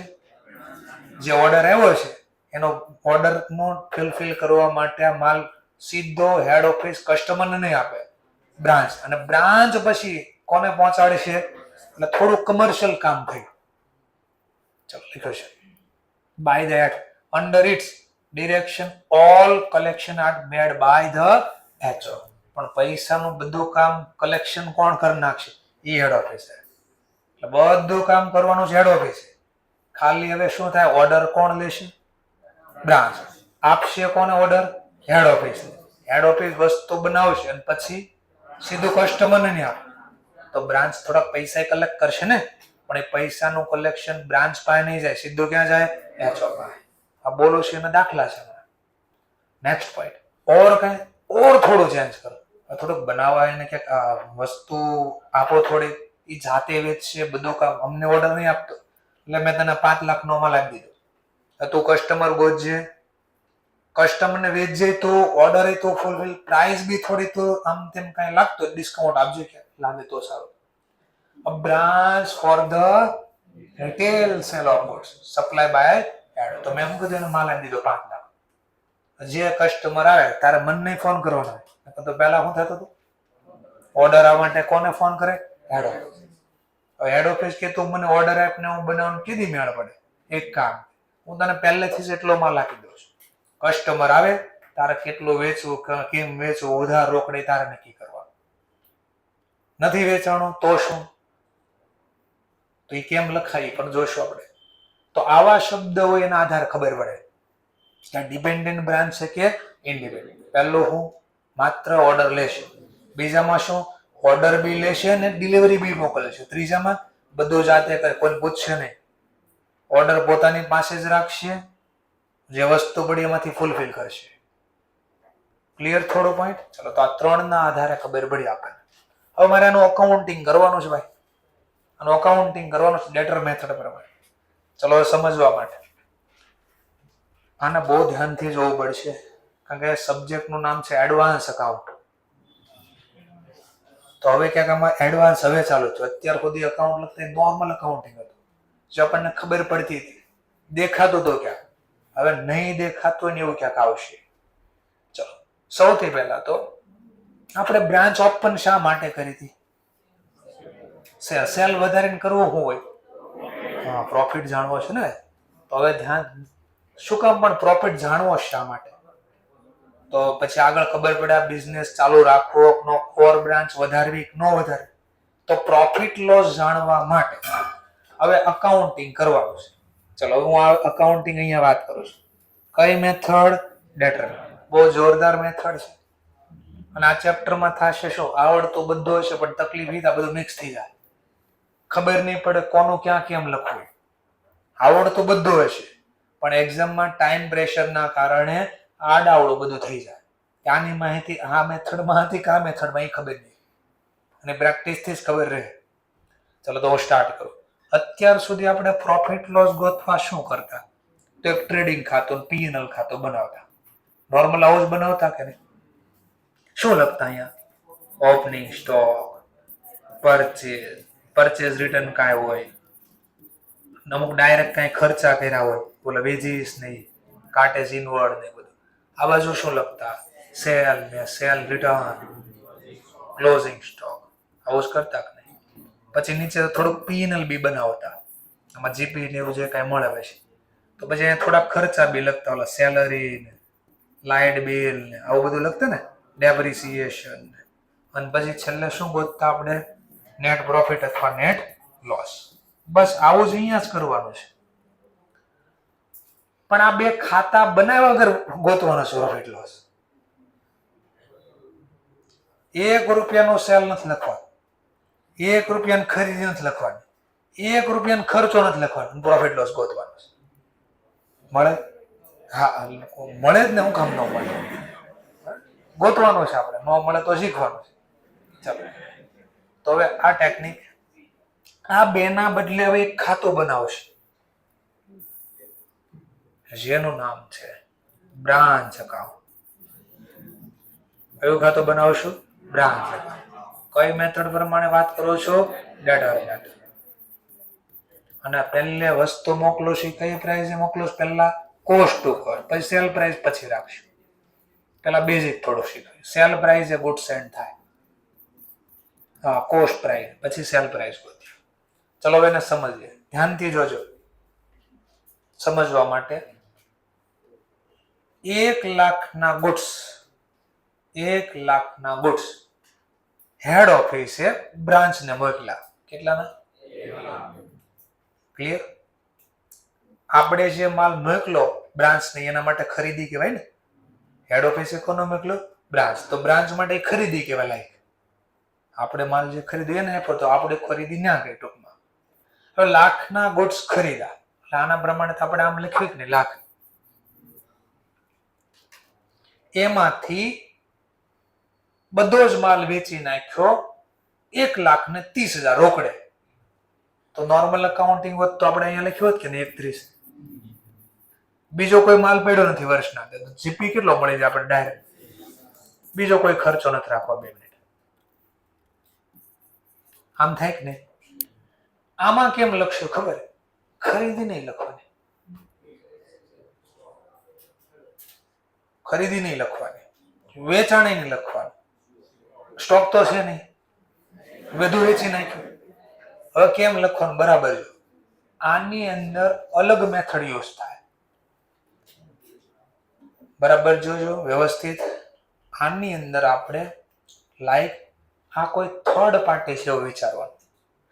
જે ઓર્ડર આવ્યો છે એનો ઓર્ડર નો ફિલફિલ કરવા માટે આ માલ સીધો હેડ ઓફિસ કસ્ટમરને નહીં આપે, બ્રાન્ચ, અને બ્રાન્ચ પછી કોને પહોંચાડશે, એટલે થોડું કમર્શિયલ કામ થયું. ચલો લખ્યો છે by that under its direction all collection are made by the HO. પણ પૈસાનું બધું કામ કલેક્શન કોણ કરી નાખશે, એ હેડ ઓફિસ. એટલે બધું કામ કરવાનું છે હેડ ઓફિસ. ખાલી હવે શું થાય, ઓર્ડર કોણ લેશે, બ્રાન્ચ. આપશે કોને order, head office. Head office વસ્તુ બનાવશે અને પછી સીધું કસ્ટમરને નહીં આપે. તો બ્રાન્ચ થોડાક પૈસા કલેક્ટ કરશે ને, પણ એ પૈસાનું કલેક્શન બ્રાન્ચ પાસે નહીં જાય, સીધું ક્યાં જાય, એચઓ પાસે. આ બોલો છે એના દાખલા છે. નેક્સ્ટ પોઈન્ટ, ઓર કઈ ઓર થોડું ચેન્જ કરો, થોડુંક બનાવવા એને ક્યાંક વસ્તુ આપો થોડી, એ જાતે વેચશે બધું કામ, અમને ઓર્ડર નહીં આપતો એટલે મેં તને 5 લાખનો માલ આપી દીધો. તું કસ્ટમર ગોતજે, કસ્ટમરને વેચજે, તો ઓર્ડર તો ફૂલફિલ, પ્રાઇસ બી થોડી તો આમ તેમ કઈ લાગતો ડિસ્કાઉન્ટ આપજે, કે લાગે તો સારું. A branch for the retail sale of goods supply by head. તો મેં શું કીધું, એને માલ આપી દીધો 5 લાખ. જે કસ્ટમર આવે તારે મન નહીં ફોન કરવાનો, તો પહેલા શું થતું હતું, ઓર્ડર આવવા માટે કોને ફોન કરે, હેડ ઓફિસ. હેડ ઓફિસ કે તું મને ઓર્ડર આપને હું બનાવવાનું કીધી મેળ પડે, એક કામ, હું તને પહેલેથી જ એટલો માલ આપી દઉં છું. કસ્ટમર આવે તારે કેટલું વેચવું, કેમ વેચવું, ઉધાર રોકડે તારે નક્કી કરવાનું. નથી વેચાણું તો શું, તો એ કેમ લખાય પણ જોશું આપણે. તો આવા શબ્દ હોય એના આધારે ખબર પડે ત્યાં ડિપેન્ડન્ટ બ્રાન્ચ છે કે ઇન્ડિપેન્ડન્ટ. પહેલું હું માત્ર ઓર્ડર લેશે, બીજામાં શું ઓર્ડર બી લેશે ને ડિલિવરી બી મોકલશે, ત્રીજામાં બધું જાતે કરે, કોઈ પૂછશે નહીં, ઓર્ડર પોતાની પાસે જ રાખશે, જે વસ્તુ પડી એમાંથી ફૂલફિલ કરશે. ક્લિયર થોડો પોઈન્ટ. ચલો તો આ 3 ના આધારે ખબર પડી આપણને. હવે મારે આનું અકાઉન્ટિંગ કરવાનું છે ભાઈ, આનું અકાઉન્ટિંગ કરવાનું છે લેટર મેથડ પ્રમાણે. ચલો સમજવા માટે આને બહુ ધ્યાનથી જોવું પડશે, કારણ કે સબ્જેક્ટનું નામ છે એડવાન્સ અકાઉન્ટ. તો હવે ક્યાંક આમાં એડવાન્સ હવે ચાલુ છે. અત્યાર સુધી અકાઉન્ટ લખતા નોર્મલ અકાઉન્ટિંગ હતું, જે આપણને ખબર પડતી હતી, દેખાતું તો ક્યાંક, હવે નહીં દેખાતું ને એવું ક્યાંક આવશે. ચલો સૌથી પહેલા તો આપણે બ્રાન્ચ ઓપન શા માટે કરી હતી, સેલ વધારીને કરવું શું હોય, હા પ્રોફિટ જાણવો છે ને. તો હવે ધ્યાન, શું કામ પણ પ્રોફિટ જાણવો શા માટે, તો પછી આગળ ખબર પડે આ બિઝનેસ ચાલુ રાખવો, નો કોર બ્રાન્ચ વધારવી ન વધારવી. તો પ્રોફિટ લોસ જાણવા માટે હવે અકાઉન્ટિંગ કરવાનું છે. ચલો હું આ અકાઉન્ટિંગ અહીંયા વાત કરું છું. કઈ મેથડ, ડેટર. બહુ જોરદાર મેથડ છે, અને આ ચેપ્ટરમાં થશે શું, આવડતું બધું હશે પણ તકલીફ એ બધું મિક્સ થઈ જાય, ખબર નહીં પડે કોનું ક્યાં કેમ લખવું. આવડતું બધું હશે પણ એક્ઝામમાં ટાઈમ પ્રેશરના કારણે આડાવડું બધું થઈ જાય. ત્યાંની માહિતી આ મેથડમાં હતી કે આ મેથડમાં, એ ખબર નહીં, અને પ્રેક્ટિસથી જ ખબર રહે. ચલો તો હું સ્ટાર્ટ કરું. અત્યાર સુધી આપણે પ્રોફિટ લોસ ગોતવા શું કરતા, તો એક ટ્રેડિંગ ખાતું, પીએનએલ ખાતું બનાવતા. નોર્મલ આવું જ બનાવતા કે નહીં. શું લખતા અહીંયા, ઓપનિંગ સ્ટોક, પરચેઝ રિટર્ન કાંઈ હોય, અમુક ડાયરેક્ટ કાંઈ ખર્ચા કર્યા હોય, બોલે વેજીસ નહીં, કાટેજ ઇનવર્ડ ને બધું. આ બાજુ શું લખતા, સેલ ને સેલ રિટર્ન, ક્લોઝિંગ સ્ટોક, આવું જ કરતા કે નહીં. પછી નીચે થોડુંક પીએનએલ બી બનાવતા, આમાં જીપી ને એવું જે કાંઈ મળે પછી. તો પછી અહીંયા થોડાક ખર્ચા બી લખતા, ઓલા સેલરી ને લાઇટ બિલ ને આવું બધું લખતા ને, ડેપ્રિસિએશન. અને પછી છેલ્લે શું ગોતતા આપણે, નેટ પ્રોફિટ અથવા નેટ લોસ. બસ આવું જ અહીંયા જ કરવાનું છે. પણ આ બે ખાતા બનાવ્યા વગર ગોતવાનો છે પ્રોફિટ લોસ. ₹1 સેલ નથી લખવાનો, ₹1 ખરીદી નથી લખવાની, ₹1 ખર્ચો નથી લખવાનો, પ્રોફિટ લોસ ગોતવાનો છે. મળે? હા, મળે જ ને, હું કામ ન મળે? ગોતવાનું છે આપણે, ન મળે તો શીખવાનું છે. ચાલો, તો હવે આ ટેકનિક, આ બેના બદલે હવે એક ખાતું બનાવશે જેનું નામ છે બ્રાન્ચ અકાઉન્ટ. કયું ખાતું બનાવશું? Branch account. કઈ મેથડ પ્રમાણે વાત કરો છો? ડેટા. અને પહેલે વસ્તુ મોકલો છે કઈ પ્રાઇસ મોકલો? પહેલા કોસ્ટ ઉપર, પછી સેલ પ્રાઇસ પછી રાખશું. પેલા બેઝિક થોડું શીખવું. સેલ પ્રાઇસ એ ગુડ સેન્ડ થાય, હા, કોસ્ટ પ્રાઇસ પછી સેલ પ્રાઇસ ગોતીએ. ચલો હવે એને સમજીએ, ધ્યાનથી જોજો. સમજવા માટે 1 લાખના ગુડ્સ, 1 લાખના ગુડ્સ હેડ ઓફિસે બ્રાન્ચને મોકલ્યા. કેટલાના? ક્લિયર? આપણે જે માલ મોકલો બ્રાન્ચને એના માટે ખરીદી કહેવાય ને. હેડ ઓફિસે કોનો મોકલ્યો? બ્રાન્ચ. તો બ્રાન્ચ માટે ખરીદી કહેવાય. લાઈક આપણે માલ જે ખરીદીએ ને તો આપણે ખરીદી ના કહે ટૂંકમાં. હવે લાખના ગુડ્સ ખરીદા, આના પ્રમાણે તો આપણે આમ લખ્યું કે નહીં, લાખ. એમાંથી બધો જ માલ વેચી નાખ્યો 1,30,000 રોકડે. તો નોર્મલ અકાઉન્ટિંગ હોત તો આપણે અહીંયા લખ્યું હોત કે નહીં 1,30. બીજો કોઈ માલ પડ્યો નથી વર્ષના, જીપી કેટલો મળી જાય આપણે ડાયરેક્ટ. બીજો કોઈ ખર્ચો નથી રાખવા. 2 મિનિટ આમ થાય કે નહીં? આમાં કેમ લખશું ખબર? ખરીદી નહીં લખવાની, ખરીદી નહીં લખવાની, વેચાણ નહીં લખવાનું. સ્ટોક તો છે નહીં, બધું વેચી નાખ્યું. હવે કેમ લખવાનું? બરાબર જો, આની અંદર અલગ મેથડ યુઝ થાય. બરાબર જોજો વ્યવસ્થિત. આની અંદર આપણે લાઈક આ કોઈ થર્ડ પાર્ટી છે એવું વિચારવાનું.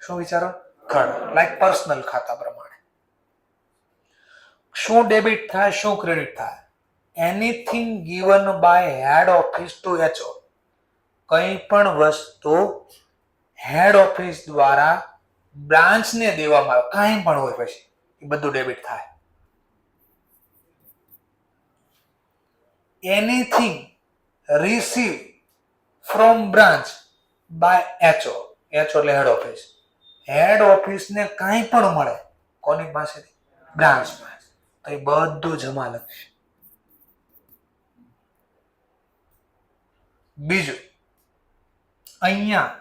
શું વિચારો? થર્ડ, લાઈક પર્સનલ ખાતા પ્રમાણે. શું ડેબિટ થાય, શું ક્રેડિટ થાય? Anything given by head office to HO. કંઈ પણ વસ્તુ હેડ ઓફિસ દ્વારા બ્રાન્ચને દેવામાં આવે, કાંઈ પણ હોય, પછી એ બધું ડેબિટ થાય. Anything receive from branch by HO. HO એટલે હેડ ઓફિસ. હેડ ઓફિસને કાંઈ પણ મળે કોની પાસેથી? બ્રાન્ચ પાસે. તો એ બધું જમા લખશે. બીજું, અહીંયા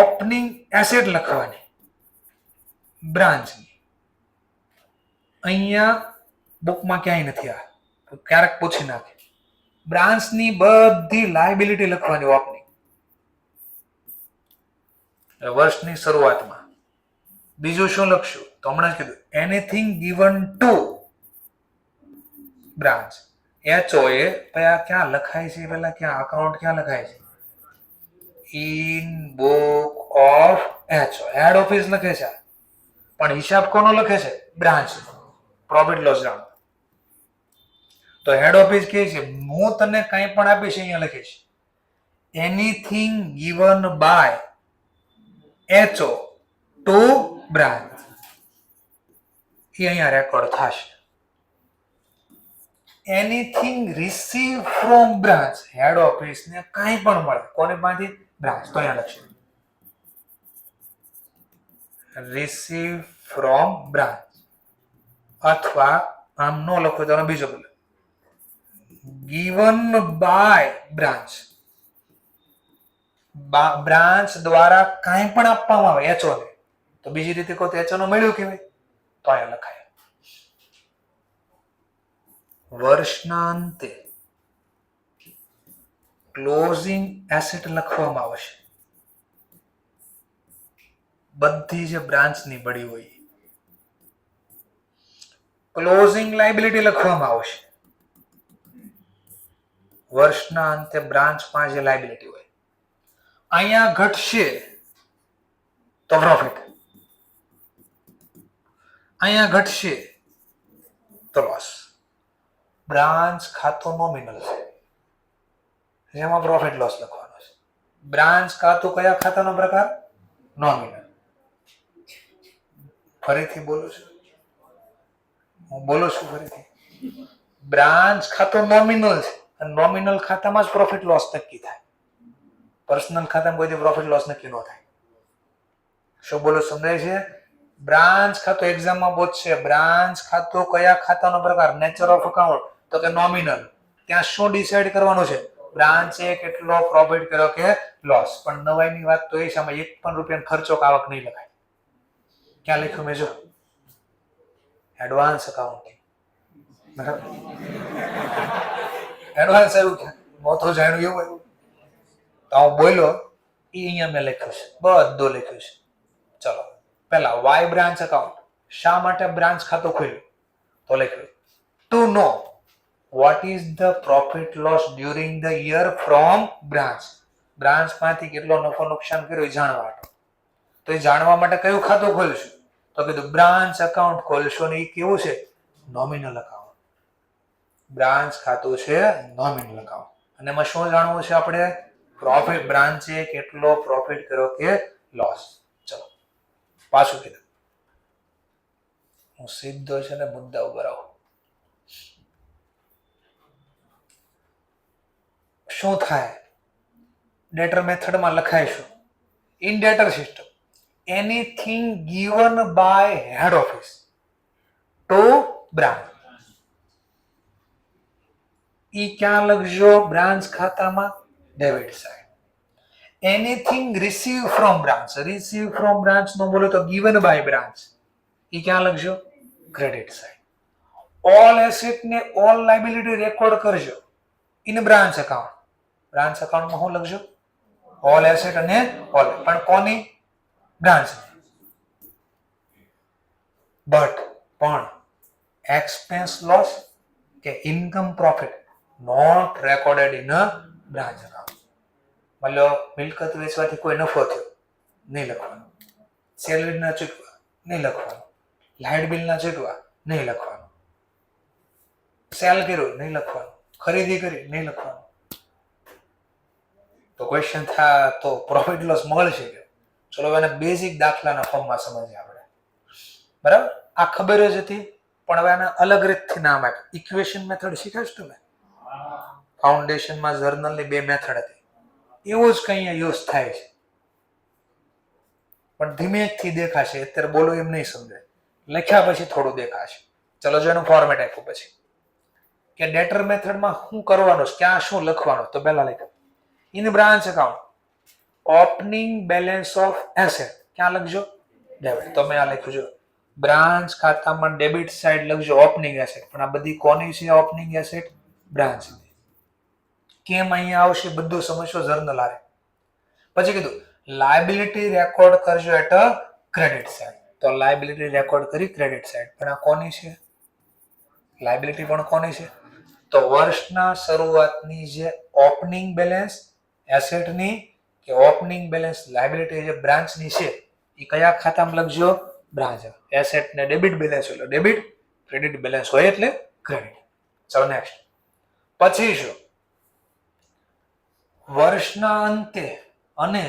ઓપનિંગ એસેટ લખવાની બ્રાન્ચની. અહીંયા બુકમાં ક્યાંય નથી. આ ક્યારેક પૂછી નાખે. બ્રાન્ચની બધી લાયબિલિટી લખવાની ઓપનિંગ વર્ષની શરૂઆતમાં. બીજું શું લખશું? તો હમણાં જ કીધું, anything given to branch. HO એ ક્યાં લખાય છે? પેલા ક્યાં અકાઉન્ટ ક્યાં લખાય છે? In book of HO. Head office લખે છે, પણ હિસાબ કોનો લખે છે? બ્રાન્ચ. પ્રોફિટ લોસ જાણો તો હેડ ઓફિસ કહે છે હું તને કંઈ પણ આપીશ અહીંયા લખીશ anything given by HO to branch. એ અહીંયા રેકોર્ડ થશે. Anything receive from branch. Head office ને કાંઈ પણ મળે કોની પાસેથી? બ્રાન્ચ. તો અહીંયા લખશે રિસીવ ફ્રોમ બ્રાન્ચ. અથવા આમ ન લખો તો બીજો બોલે given by branch. બ્રાન્ચ દ્વારા કાંઈ પણ આપવામાં આવે HO ને, તો બીજી રીતે કહો તો HO નું મળ્યું કેવાય, તો અહીંયા લખાય. વર્ષના અંતે ક્લોઝિંગ એસેટ લખવામાં આવશે. બધી જે બ્રાન્ચની પડી હોય ક્લોઝિંગ લાયબિલિટી લખવામાં આવશે. વર્ષના અંતે બ્રાન્ચમાં જે લાયબિલિટી હોય અહીંયા ઘટશે તો પ્રોફિટ, અહીંયા ઘટશે તો લોસ. બ્રાન્ચ ખાતું નોમિનલ છે જેમાં પ્રોફિટ લોસ લખવાનો છે. બ્રાન્ચ ખાતું કયા ખાતાનો પ્રકાર? નોમિનલ. ફરીથી બોલું છું, હું બોલું છું ફરીથી. બ્રાન્ચ ખાતું નોમિનલ છે અને નોમિનલ ખાતામાં જ પ્રોફિટ લોસ નક્કી થાય. પર્સનલ ખાતામાં કોઈ પ્રોફિટ લોસ નક્કી ન થાય. શું બોલો, સમજાય છે? બ્રાન્ચ ખાતું એક્ઝામમાં પૂછશે, બ્રાન્ચ ખાતું કયા ખાતાનો પ્રકાર? નેચર ઓફ અકાઉન્ટ, તો કે નોમિનલ. ત્યાં શું ડિસાઈડ કરવાનું છે? બ્રાન્ચે કેટલો પ્રોફિટ કર્યો કે લોસ. પણ નવાઈની વાત તો એ છે, આમાં એક પણ રૂપિયાનો ખર્ચો કે આવક નહીં લખાય. ક્યાં લખ્યું મેં? જો એડવાન્સ અકાઉન્ટિંગ. બરાબર, એડવાન્સ આવ્યું કે મોથું જાણ્યું એવું આવ્યું. તો હું બોલ્યો એ અહીંયા મેં લખ્યું છે, બધું લખ્યું છે. ચલો, પહેલા વાય બ્રાન્ચ અકાઉન્ટ. શા માટે બ્રાન્ચ ખાતું ખોલ્યું? તો લખ્યું to know what is the profit loss during the year from branch. Branch માંથી કેટલો નફો નુકસાન કર્યો એ જાણવા માટે. તો એ જાણવા માટે કયું ખાતું ખોલશું? તો કીધું બ્રાન્ચ અકાઉન્ટ ખોલશો ને. એ કેવું છે? Nominal account. બ્રાન્ચ ખાતું છે નોમિનલ અકાઉન્ટ. અને એમાં શું જાણવું છે આપણે? પ્રોફિટ. બ્રાન્ચે કેટલો પ્રોફિટ કર્યો કે લોસ. ચલો પાછું કીધું, હું સીધો છે ને મુદ્દા ઉપર આવું. શું થાય? ડેટર મેથડમાં લખાઈશું in debtor system anything given by head office to branch. ઈ ક્યાં લખજો? બ્રાન્ચ ખાતામાં debit side. Anything receive from branch. Receive from branch નો બોલો તો ગિવન બાય બ્રાન્ચ. ઈ ક્યાં લખજો? Credit side. ઓલ એસેટ ને ઓલ લાયબિલિટી રેકોર્ડ કરજો ઇન બ્રાન્ચ અકાઉન્ટ. બ્રાન્ચ અકાઉન્ટમાં શું લખજો? ઓલ એસેટ અને ઓલ. પણ કોની? બ્રાન્ચ. પણ એક્સપેન્સ લોસ કે income profit not recorded in a branch account. મતલબ મિલકત વેચવાથી કોઈ નફો થયો, નહીં લખવાનું. સેલરી ના ચૂકવા, નહીં લખવાનું. લાઇટ બિલ ના ચૂકવા, નહીં લખવાનું. સેલ કર્યું, નહીં લખવાનું. ખરીદી કરી, નહીં લખવાનું. તો ક્વેશ્ચન થાય તો પ્રોફિટ લોસ મળશે કે? ચલો એને બેઝિક દાખલાના ફોર્મમાં સમજીએ આપણે. બરાબર, આ ખબર જ હતી, પણ હવે આને અલગ રીતથી નામ આપ્યું. ઇક્વેશન મેથડ શીખાશ તમે? ફાઉન્ડેશનમાં જર્નલની 2 મેથડ હતી. એવું જ કંઈ અહીંયા યુઝ થાય છે, પણ ધીમેથી દેખાશે. અત્યારે બોલો એમ નહીં સમજાય, લખ્યા પછી થોડું દેખાશે. ચલો જો એનું ફોર્મેટ આપ્યું પછી કે ડેટર મેથડમાં શું કરવાનું છે, ક્યાં શું લખવાનું. તો પહેલા લખ્યું in branch account opening balance of asset. ક્યાં લખજો? ડેબિટ. તો મેં આ લખ્યું છે બ્રાન્ચ ખાતામાં ડેબિટ સાઈડ લખજો ઓપનિંગ એસેટ. પણ આ બધી કોની છે ઓપનિંગ એસેટ? બ્રાન્ચ. કેમ અહીંયા આવશે બધું સમજશો જર્નલ આરે. પછી કીધું લાયબિલિટી રેકોર્ડ કરજો એટ અ ક્રેડિટ સાઈડ. તો લાયબિલિટી રેકોર્ડ કરી ક્રેડિટ સાઈડ. પણ આ કોની છે? લાયબિલિટી પણ કોની છે? તો વર્ષના શરૂઆતની જે ઓપનિંગ બેલેન્સ એસેટની કે ઓપનિંગ બેલેન્સ લાયબિલિટી જે બ્રાન્ચની છે એ કયા ખાતામાં લખજો? બ્રાન્ચ. એસેટ ને ડેબિટ બેલેન્સ એટલે ડેબિટ, ક્રેડિટ બેલેન્સ હોય એટલે ક્રેડિટ. ચલો નેક્સ્ટ. પછી શું? વર્ષના અંતે અને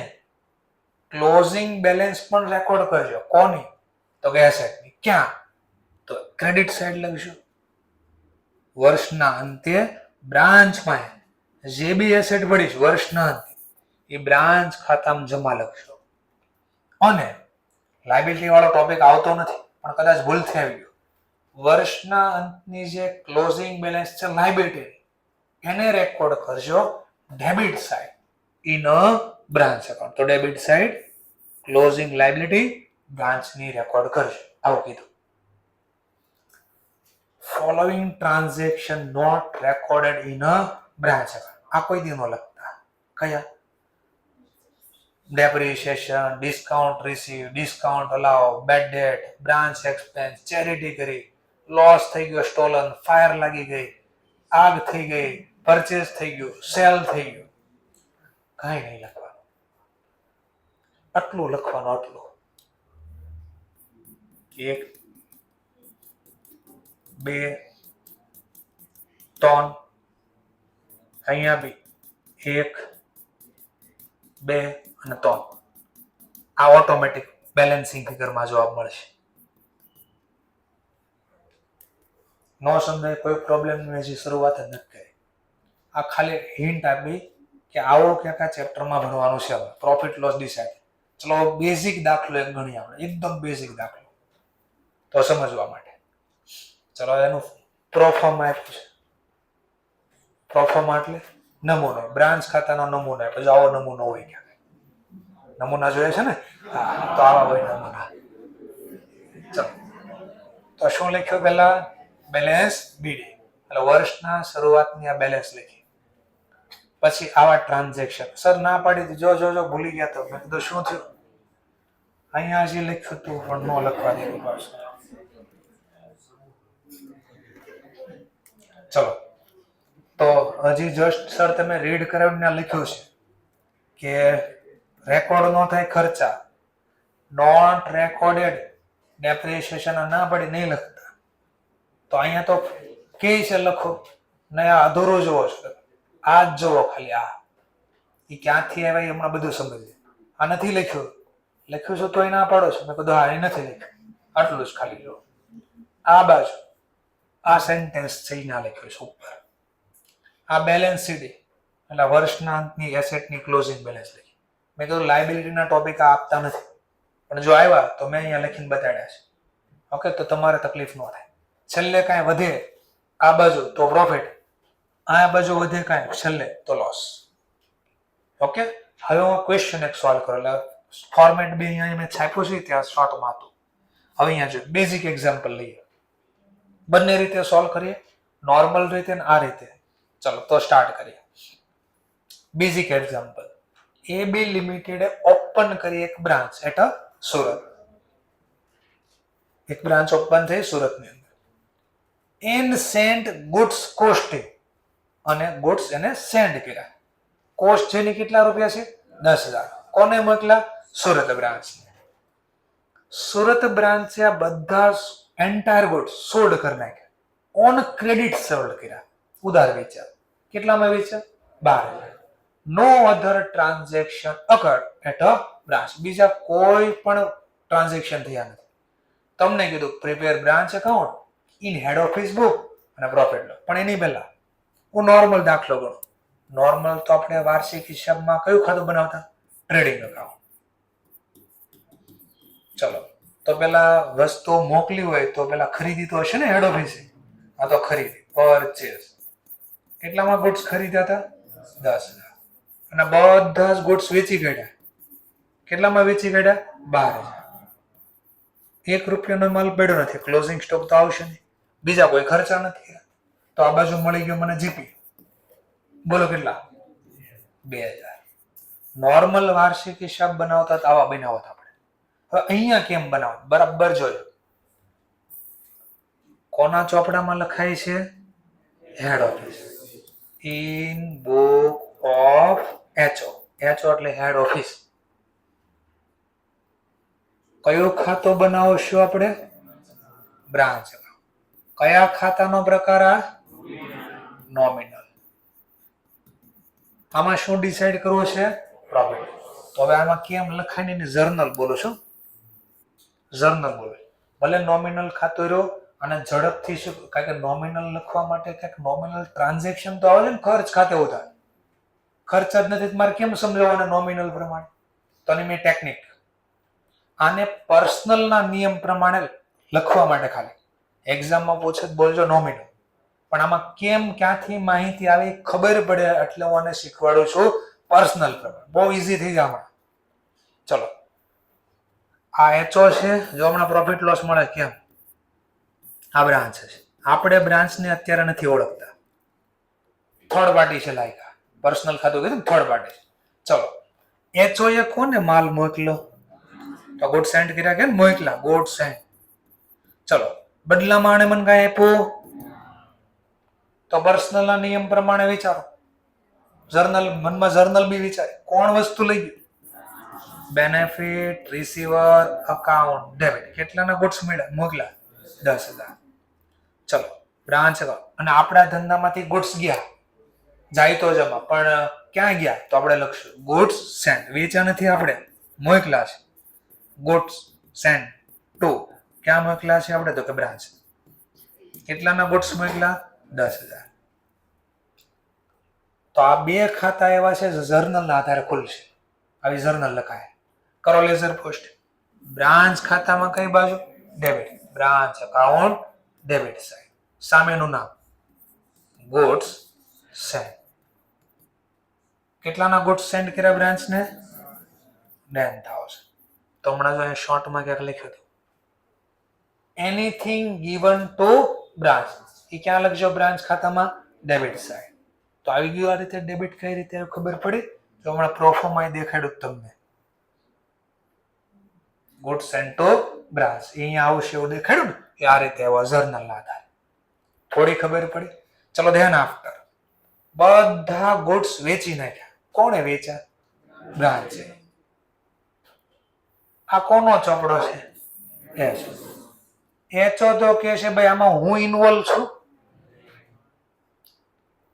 ક્લોઝિંગ બેલેન્સ પણ રેકોર્ડ કરજો. કોની? તો કે એસેટની. ક્યાં? તો ક્રેડિટ સાઈડ લખજો. વર્ષના અંતે બ્રાન્ચમાં જે બી એસેટ પડી છે વર્ષના અંતે એ બ્રાન્ચ ખાતામાં જમા લખશો. અને લાયબિલિટી વાળો ટોપિક આવતો નથી, પણ કદાચ ભૂલથી આવી ગયો. વર્ષના અંતની જે ક્લોઝિંગ બેલેન્સ છે લાયબિલિટી એને રેકોર્ડ કરજો debit side in a branch account. તો ડેબિટ સાઈડ ક્લોઝિંગ લાયબિલિટી બ્રાન્ચની રેકોર્ડ કરજો. આવું કીધું. Following transaction not recorded in a branch account. આ કોઈ દી ન લખતા. કયા? Depreciation, discount receive, discount allow, bad debt, branch expense, charity કરી, લોસ થઈ ગયો, સ્ટોલન, ફાયર લાગી ગઈ, આગ થઈ ગઈ, પરચેસ થઈ ગયું, સેલ થઈ ગયું. કાંઈ નહીં લખવાનું. આટલું લખવાનું. આટલું 1 2 3 અહીંયા બી 1 2 અને 3. આ ઓટોમેટિક બેલેન્સિંગ ફિગરમાં જવાબ મળશે. નો સમજાય કોઈ પ્રોબ્લેમ ની હજી શરૂઆત જ નથી કરી. આ ખાલી હિન્ટ આપી કે આવો ક્યાંક આ ચેપ્ટરમાં ભણવાનું છે. Profit loss decide. ચલો બેઝિક દાખલો એક ગણી આપણે, એકદમ બેઝિક દાખલો તો સમજવા માટે. ચલો એનું પ્રોફોર્મા આપ્યું છે. પ્રોફોર્મા એટલે નમૂનો, બ્રાન્ચ ખાતાનો નમૂનો. એટલે આવો નમૂનો હોય ક્યાં નમૂના જોઈએ છે ને? હા, તો આવા હોય નમૂના. ચલો તો શું લખ્યું પેલા? બેલેન્સ બીડી. એટલે વર્ષના શરૂઆતની આ બેલેન્સ લખી. પછી આવા ટ્રાન્ઝેક્શન. સર ના પાડી દીધી, જો ભૂલી ગયા તો મેં કીધું શું થયું? અહીંયા હજી લખ્યું હતું પણ ન લખવા દીધું પાછું. ચલો તો હજી જસ્ટ સર તમે રીડ કરાવીને લખ્યું છે કે રેકોર્ડ નો થાય ખર્ચા, નોટ રેકોર્ડેડ ડેપ્રિસિએશન ના પડી નહીં લખતા. તો અહીંયા તો કે છે લખો ને, આ અધૂરું જોવો છો. આ જ જોવો ખાલી, આ એ ક્યાંથી આવ્યા એ હમણાં બધું સમજીએ. આ નથી લખ્યું છે તો એ ના પાડો છો. મેં કીધું હા, એ નથી લખ્યું, આટલું જ ખાલી જો. આ બાજુ આ સેન્ટેન્સ છે ના લખ્યું છે ઉપર. આ બેલેન્સ સીડી એટલે વર્ષના અંતની એસેટની ક્લોઝિંગ બેલેન્સ લખી. મેં કીધું લાયબિલિટીના ટોપિક આપતા નથી, પણ જો આવ્યા તો મેં અહીંયા લખીને બતાડ્યા છે. ઓકે, તો તમારે તકલીફ ન થાય. છેલ્લે કાંઈ વધે આ બાજુ તો પ્રોફિટ, આ બાજુ વધે કાંઈ છેલ્લે તો લોસ. ઓકે, હવે હું ક્વેશ્ચન એક સોલ્વ કરો. એટલે ફોર્મેટ બી અહીંયા મેં છાપ્યું છે ત્યાં શોર્ટમાં હતું. હવે અહીંયા જો બેઝિક એક્ઝામ્પલ લઈએ, બંને રીતે સોલ્વ કરીએ, નોર્મલ રીતે ને આ રીતે. ચલો તો સ્ટાર્ટ કરીએ. Basic example. AB limited open કરી એક બ્રાન્ચ એટ સુરત. એક બ્રાન્ચ ઓપન થઈ સુરતની અંદર. એન્ડ સેન્ટ ગુડ્સ કોસ્ટિંગ, અને ગુડ્સ એને સેન્ડ કર્યા. કોસ્ટ જેની કેટલા રૂપિયા છે? 10,000. કોને મોકલા? સુરત બ્રાન્ચ. સુરત બ્રાન્ચે આ બધા એન્ટાયર ગુડ્સ સોલ્ડ કરી નાખ્યા. ઓન ક્રેડિટ સોલ્ડ કર્યા, ઉધાર વેચ્યા. કેટલામાં વેચ્યા? 12,000. No other transaction occurred at a branch. બીજા કોઈ પણ ટ્રાન્ઝેક્શન થયા નથી. તમને કીધું prepare branch account in head office book અને પ્રોફિટ લો. પણ એની પહેલા હું નોર્મલ દાખલો ગણું. નોર્મલ તો આપણે વાર્ષિક હિસાબમાં કયું ખાતું બનાવતા? Trading account. ચલો તો પેલા વસ્તુ મોકલી હોય તો પેલા ખરીદી તો હશે ને હેડ ઓફિસે. આ તો ખરીદી, પરચેસ. કેટલામાં ગુડ્સ ખરીદ્યા હતા? 10,000. અને બધા જ ગુડ્સ વેચી કાઢ્યા. કેટલામાં વેચી કાઢ્યા? 12,000. 1 રૂપિયાનો માલ પડ્યો નથી. ક્લોઝિંગ સ્ટોક તો આવશે નહીં. બીજા કોઈ ખર્ચા નથી. તો આ બાજુ મળી ગયો મને જીપી. બોલો કેટલા? 2,000. નોર્મલ વાર્ષિક હિસાબ બનાવતા આવા બનાવત આપણે. હવે અહીંયા કેમ બનાવો? બરાબર જોયો. કોના ચોપડામાં લખાય છે? Head office. In book of HO. HO એટલે હેડ ઓફિસ. કયો ખાતો બનાવશું આપણે? બ્રાન્ચ. કયા ખાતાનો પ્રકાર? આ નોમિનલ. આમાં શું ડિસાઈડ કરવું છે? પ્રોફિટ. તો હવે આમાં કેમ લખાય ને? જર્નલ બોલો છો, જર્નલ બોલો. ભલે નોમિનલ ખાતું રહ્યો અને ઝડપથી શું, કારણ કે નોમિનલ લખવા માટે કંઈક નોમિનલ ટ્રાન્ઝેક્શન તો આવે ને. ખર્ચ ખાતે ઉધાર, ખર્ચ જ નથી મારે કેમ સમજાવવાના નોમિનલ પ્રમાણે? તો આની મેં ટેકનિક. આને પર્સનલના નિયમ પ્રમાણે લખવા માટે ખાલી એક્ઝામમાં પૂછે બોલજો નોમિનલ. પણ આમાં કેમ ક્યાંથી માહિતી આવી ખબર પડે એટલે હું આને શીખવાડું છું પર્સનલ પ્રમાણે. બહુ ઈઝી થઈ જાય હમણાં. ચલો આ HO છે. જો હમણાં પ્રોફિટ લોસ મળે કેમ? આ બ્રાન્ચ છે. આપણે બ્રાન્ચને અત્યારે નથી ઓળખતા. થર્ડ પાર્ટી છે લાયકા. પર્સનલ ખાતું કીધું થર્ડ પાર્ટી. ચલો HO એ કોને માલ મોકલો? તો ગુડ સેન્ડ કર્યા કે મોકલા? Good send. ચલો બદલામાં આને મને કાંઈ આપ્યું તો પર્સનલના નિયમ પ્રમાણે વિચારો. જર્નલ મનમાં જર્નલ બી વિચારે. કોણ વસ્તુ લઈ ગયું? Benefit receiver account debit. કેટલાના ગુડ્સ મળ્યા? મોકલા 10,000. ચલો બ્રાન્ચ અને આપણા ધંધામાંથી ગુડ્સ ગયા. જાય તો જમા, પણ ક્યાં ગયા તો આપણે લખશું ગુડ્સ સેન્ટ. વેચા નથી, આપણે મોકલા છે. ગુડ્સ સેન્ટ ટુ, ક્યાં મોકલા છે આપણે? તો કે બ્રાન્ચ. કેટલાના ગુડ્સ મોકલા? 10,000. તો આ બે ખાતા એવા છે જર્નલના આધારે ખુલશે. આવી જર્નલ લખાય. કરો લેઝર પોસ્ટ. બ્રાન્ચ ખાતામાં કઈ બાજુ? Debit. Branch account debit side. સામેનું નામ ગુડ્સ સેન્ટ. કેટલાના ગુડ્સ સેન્ડ કર્યા બ્રાન્ચને? 10,000. તો હમણાં જો અહીંયા શોર્ટમાં ક્યાંક લખ્યું હતું એનીથિંગ ગીવન ટુ બ્રાન્ચ. એ ક્યાં લખજો? બ્રાન્ચ ખાતામાં ડેબિટ સાઇડ. તો આવી ગયું આ રીતે. ડેબિટ કઈ રીતે ખબર પડી? તો હમણાં પ્રોફોમાં દેખાડ્યું તમને. ગુડ સેન્ટ ટુ બ્રાન્ચ અહીંયા આવશે એવું દેખાડ્યું ને, એ આ રીતે આવા જર્નલના આધારે થોડી ખબર પડી. ચલો ધ્યાન આફ્ટર. બધા ગુડ્સ વેચી નાખ્યા. કોણે વેચ્યા? બ્રાન્ચે. આ કોનો ચોપડો છે? એચો. એચો તો કે છે ભાઈ આમાં હું ઇન્વોલ્વ છું,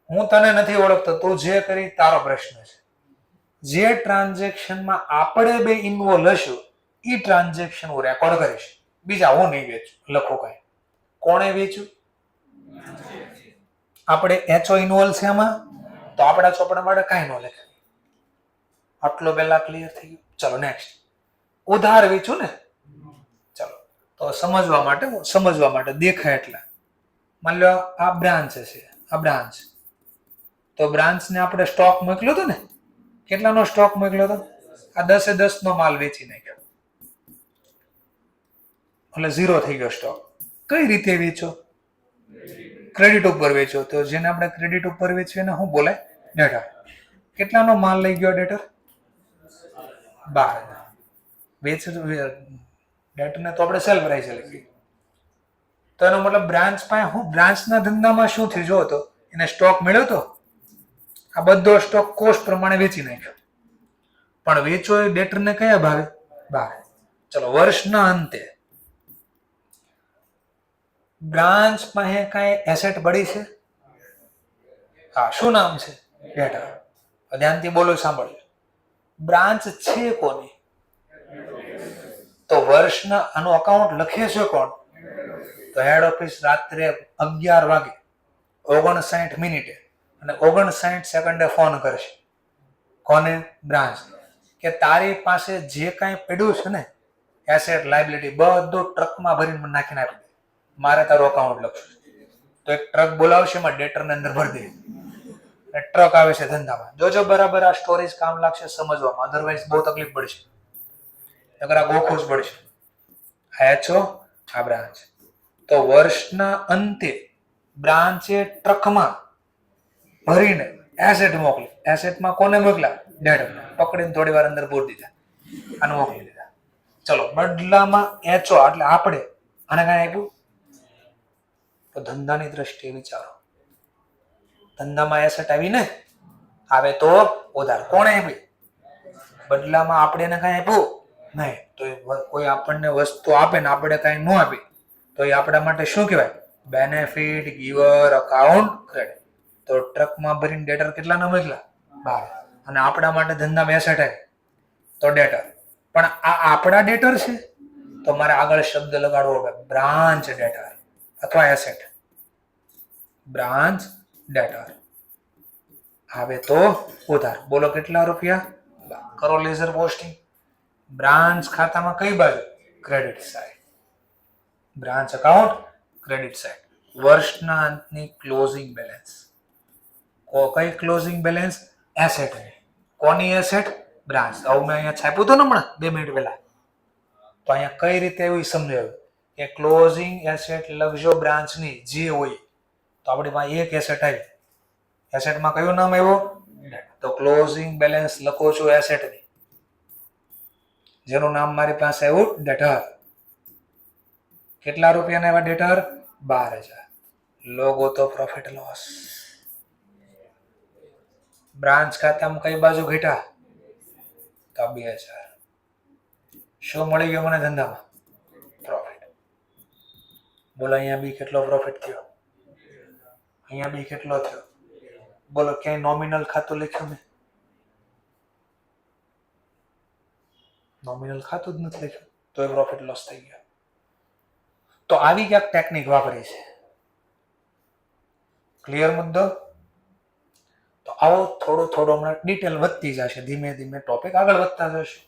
હું તને નથી ઓળખતો, તું જે કરી તારો પ્રશ્ન છે. જે ટ્રાન્ઝેક્શનમાં આપણે બે ઇન્વોલ્વ હશું એ ટ્રાન્ઝેક્શન હું રેકોર્ડ કરીશ, બીજા હું નહીં વેચું. લખો કઈ. કોણે વેચ્યું? આપણે એચઓ ઇન્વોલ્વ છે આમાં, તો આપણા ચોપડા માટે કાંઈ ન લખાય. આટલો પહેલા ક્લિયર થઈ ગયું. ચલો નેક્સ્ટ. ઉધાર વેચ્યું ને. ચલો તો સમજવા માટે દેખાય એટલા. માની લો આ બ્રાન્ચ છે, આ બ્રાન્ચ. તો બ્રાન્ચને આપણે સ્ટોક મોકલ્યો હતો ને. કેટલાનો સ્ટોક મોકલ્યો હતો? આ 10 નો માલ વેચી નાખ્યો, એટલે 0 થઈ ગયો સ્ટોક. કઈ રીતે વેચો? ક્રેડિટ ઉપર વેચો. તો જેને આપણે ક્રેડિટ ઉપર વેચ્યું એને શું બોલાય? ડેટર. કેટલાનો માલ લઈ ગયો ડેટર? 12. ડેટરને તો આપણે સેલ પ્રાઇસ લખી. તો એનો મતલબ બ્રાન્ચ પાસે હું બ્રાન્ચના ધંધામાં શું થયું જો તો એને સ્ટોક મળ્યો તો આ બધો સ્ટોક કોસ્ટ પ્રમાણે વેચી નાખ્યો. પણ વેચો એ ડેટરને કયા ભાવે? 12. ચલો વર્ષના અંતે બ્રાન્ચ પાસે કઈ એસેટ પડી છે? હા. શું નામ છે? ડેટર. ધ્યાનથી બોલો, સાંભળજો. બ્રાન્ચ છે કોની? તો વર્ષના આનું અકાઉન્ટ લખે છે કોણ? તો હેડ ઓફિસ રાત્રે 11 વાગે 59 મિનિટે અને 59 સેકન્ડે ફોન કરશે. કોને? બ્રાન્ચ. કે તારી પાસે જે કાંઈ પડ્યું છે ને એસેટ લાયબિલિટી બધું ટ્રકમાં ભરીને મને નાખીને આપી દે, મારે તારું અકાઉન્ટ લખશું. તો એક ટ્રક બોલાવશે, એમાં ડેટરને અંદર ભરી દે. ટ્રક આવે છે ધંધામાં. જોજો બરાબર આ સ્ટોરીઝ કામ લાગશે સમજવામાં, અધરવાઇઝ બહુ તકલીફ પડશે. નકર આ ગોખવું જ પડશે. આ એચઓ, આ બ્રાન્ચ. તો વર્ષના અંતે બ્રાન્ચે ટ્રકમાં ભરીને એસેટ મોકલી. એસેટમાં કોને મોકલ્યા? ડેટરને. પકડીને થોડી વાર અંદર પૂરી દીધા, આને મોકલી દીધા. ચલો બદલામાં એચઓ એટલે આપણે આને કાંઈ આપ્યું? તો ધંધાની દ્રષ્ટિએ વિચારો. ધંધામાં એસેટ આવી ને, આવે તો ઉધાર. કોણે આપી? બદલામાં આપણે એને કાંઈ આપ્યું નહીં. તો કોઈ આપણને વસ્તુ આપે ને આપણે કાંઈ ન આપી તો એ આપણા માટે શું કહેવાય? Benefit giver account credit. તો ટ્રકમાં ભરીને ડેટર કેટલાના મોકલા? 12. અને આપણા માટે ધંધામાં એસેટ આવી તો ડેટર. પણ આ આપણા ડેટર છે તો મારે આગળ શબ્દ લગાડવો પડે, બ્રાન્ચ ડેટર અથવા એસેટ. બ્રાન્ચ ડેટર આવે તો ઉધાર. બોલો કેટલા રૂપિયા? કરો લેઝર પોસ્ટિંગ. બ્રાન્ચ ખાતામાં કઈ બાજુ? Credit side. Branch account credit side. વર્ષના અંતની ક્લોઝિંગ બેલેન્સ. કઈ ક્લોઝિંગ બેલેન્સ? એસેટ. કોની એસેટ? બ્રાન્ચ. આવું મેં અહીંયા છાપ્યું હતું ને હમણાં 2 મિનિટ પહેલા. તો અહીંયા કઈ રીતે એવું સમજાવ્યું કે ક્લોઝિંગ એસેટ લખજો બ્રાન્ચની જે હોય. તો આપણી પાસે એક એસેટ આવી. એસેટમાં કયું નામ આવ્યું? તો ક્લોઝિંગ બેલેન્સ લખો છો એસેટની, જેનું નામ મારી પાસે આવ્યું ડેટર. કેટલા રૂપિયાના એવા ડેટર? 12,000. લોગો તો પ્રોફિટ લોસ. બ્રાન્ચ ખાતામાં કઈ બાજુ ઘટ્યા? તો 2,000. શું મળી ગયો મને ધંધામાં? પ્રોફિટ. બોલો અહીંયા બી કેટલો પ્રોફિટ થયો? અહીંયા બી કેટલો થયો? બોલો ક્યાંય નોમિનલ ખાતું લખ્યું મેં? નોમિનલ ખાતું જ નથી લખ્યું, તો એ પ્રોફિટ લોસ થઈ ગયો. તો આવી ક્યાંક ટેકનિક વાપરી છે. ક્લિયર મુદ્દો? તો આવો થોડો થોડો હમણાં ડિટેલ વધતી જશે, ધીમે ધીમે ટોપિક આગળ વધતા જશે.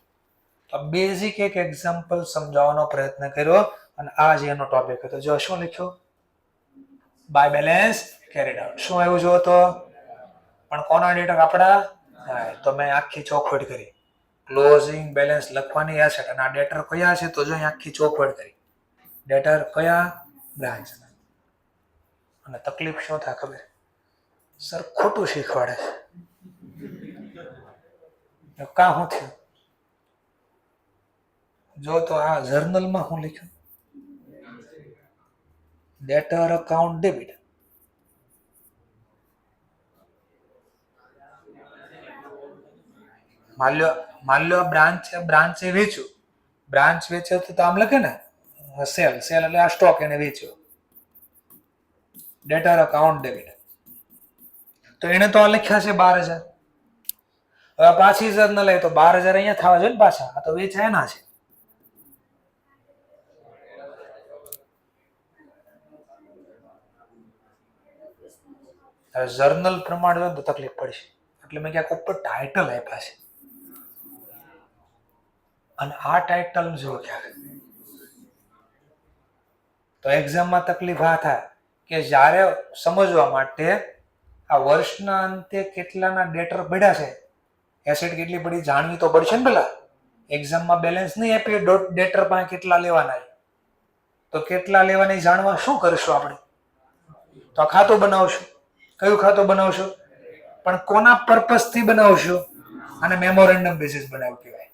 તો બેઝિક એક એક્ઝામ્પલ સમજાવવાનો પ્રયત્ન કર્યો અને આ જ એનો ટોપિક હતો. જો શું લખ્યું? By balance carried out. શું આવ્યું જો તો? પણ કોના ડેટા? આપણા. તો મેં આખી ચોખવટ કરી. ક્લોઝિંગ બેલેન્સ લખવાની એસેટ અને આ ડેટર કયા છે તો જો અહીં આખી ચોખવટ કરી. ડેટર કયા? બ્રાન્ચ. અને તકલીફ શું થાય ખબર? સર ખોટું શીખવાડે છે. કા શું થયું? જો તો આ જર્નલમાં શું લખ્યું? ડેટર અકાઉન્ટ ડેબિટ. માન લો બ્રાન્ચે વેચ્યું. બ્રાન્ચ વેચ્યો તો આમ લખે ને સેલ એટલે આ સ્ટોક એને વેચ્યો. ડેટર અકાઉન્ટ ડેબિટ. તો એને તો આ લખ્યા છે 12,000. હવે પાછી જર્નલ લઈ તો 12,000 અહીંયા થવા જોઈએ ને પાછા. આ તો વેચાય ના છે. જર્નલ પ્રમાણે તો તકલીફ પડશે. એટલે મેં ક્યાંક ઉપર ટાઇટલ આપ્યા છે અને આ ટાઇટલ જો ક્યાંક તો એક્ઝામમાં તકલીફ આ થાય કે જ્યારે સમજવા માટે આ વર્ષના અંતે કેટલાના ડેટર પડ્યા છે, એસેટ કેટલી પડી જાણવી તો પડશે ને. પેલા એક્ઝામમાં બેલેન્સ નહીં આપીએ ડેટર પાસે કેટલા લેવાના, તો કેટલા લેવાના જાણવા શું કરશું આપણે? તો આ ખાતું બનાવશું. કયું ખાતું બનાવશું? પણ કોના પર્પસ થી બનાવશું? અને મેમોરેન્ડમ બેસિસ બનાવ્યું કહેવાય.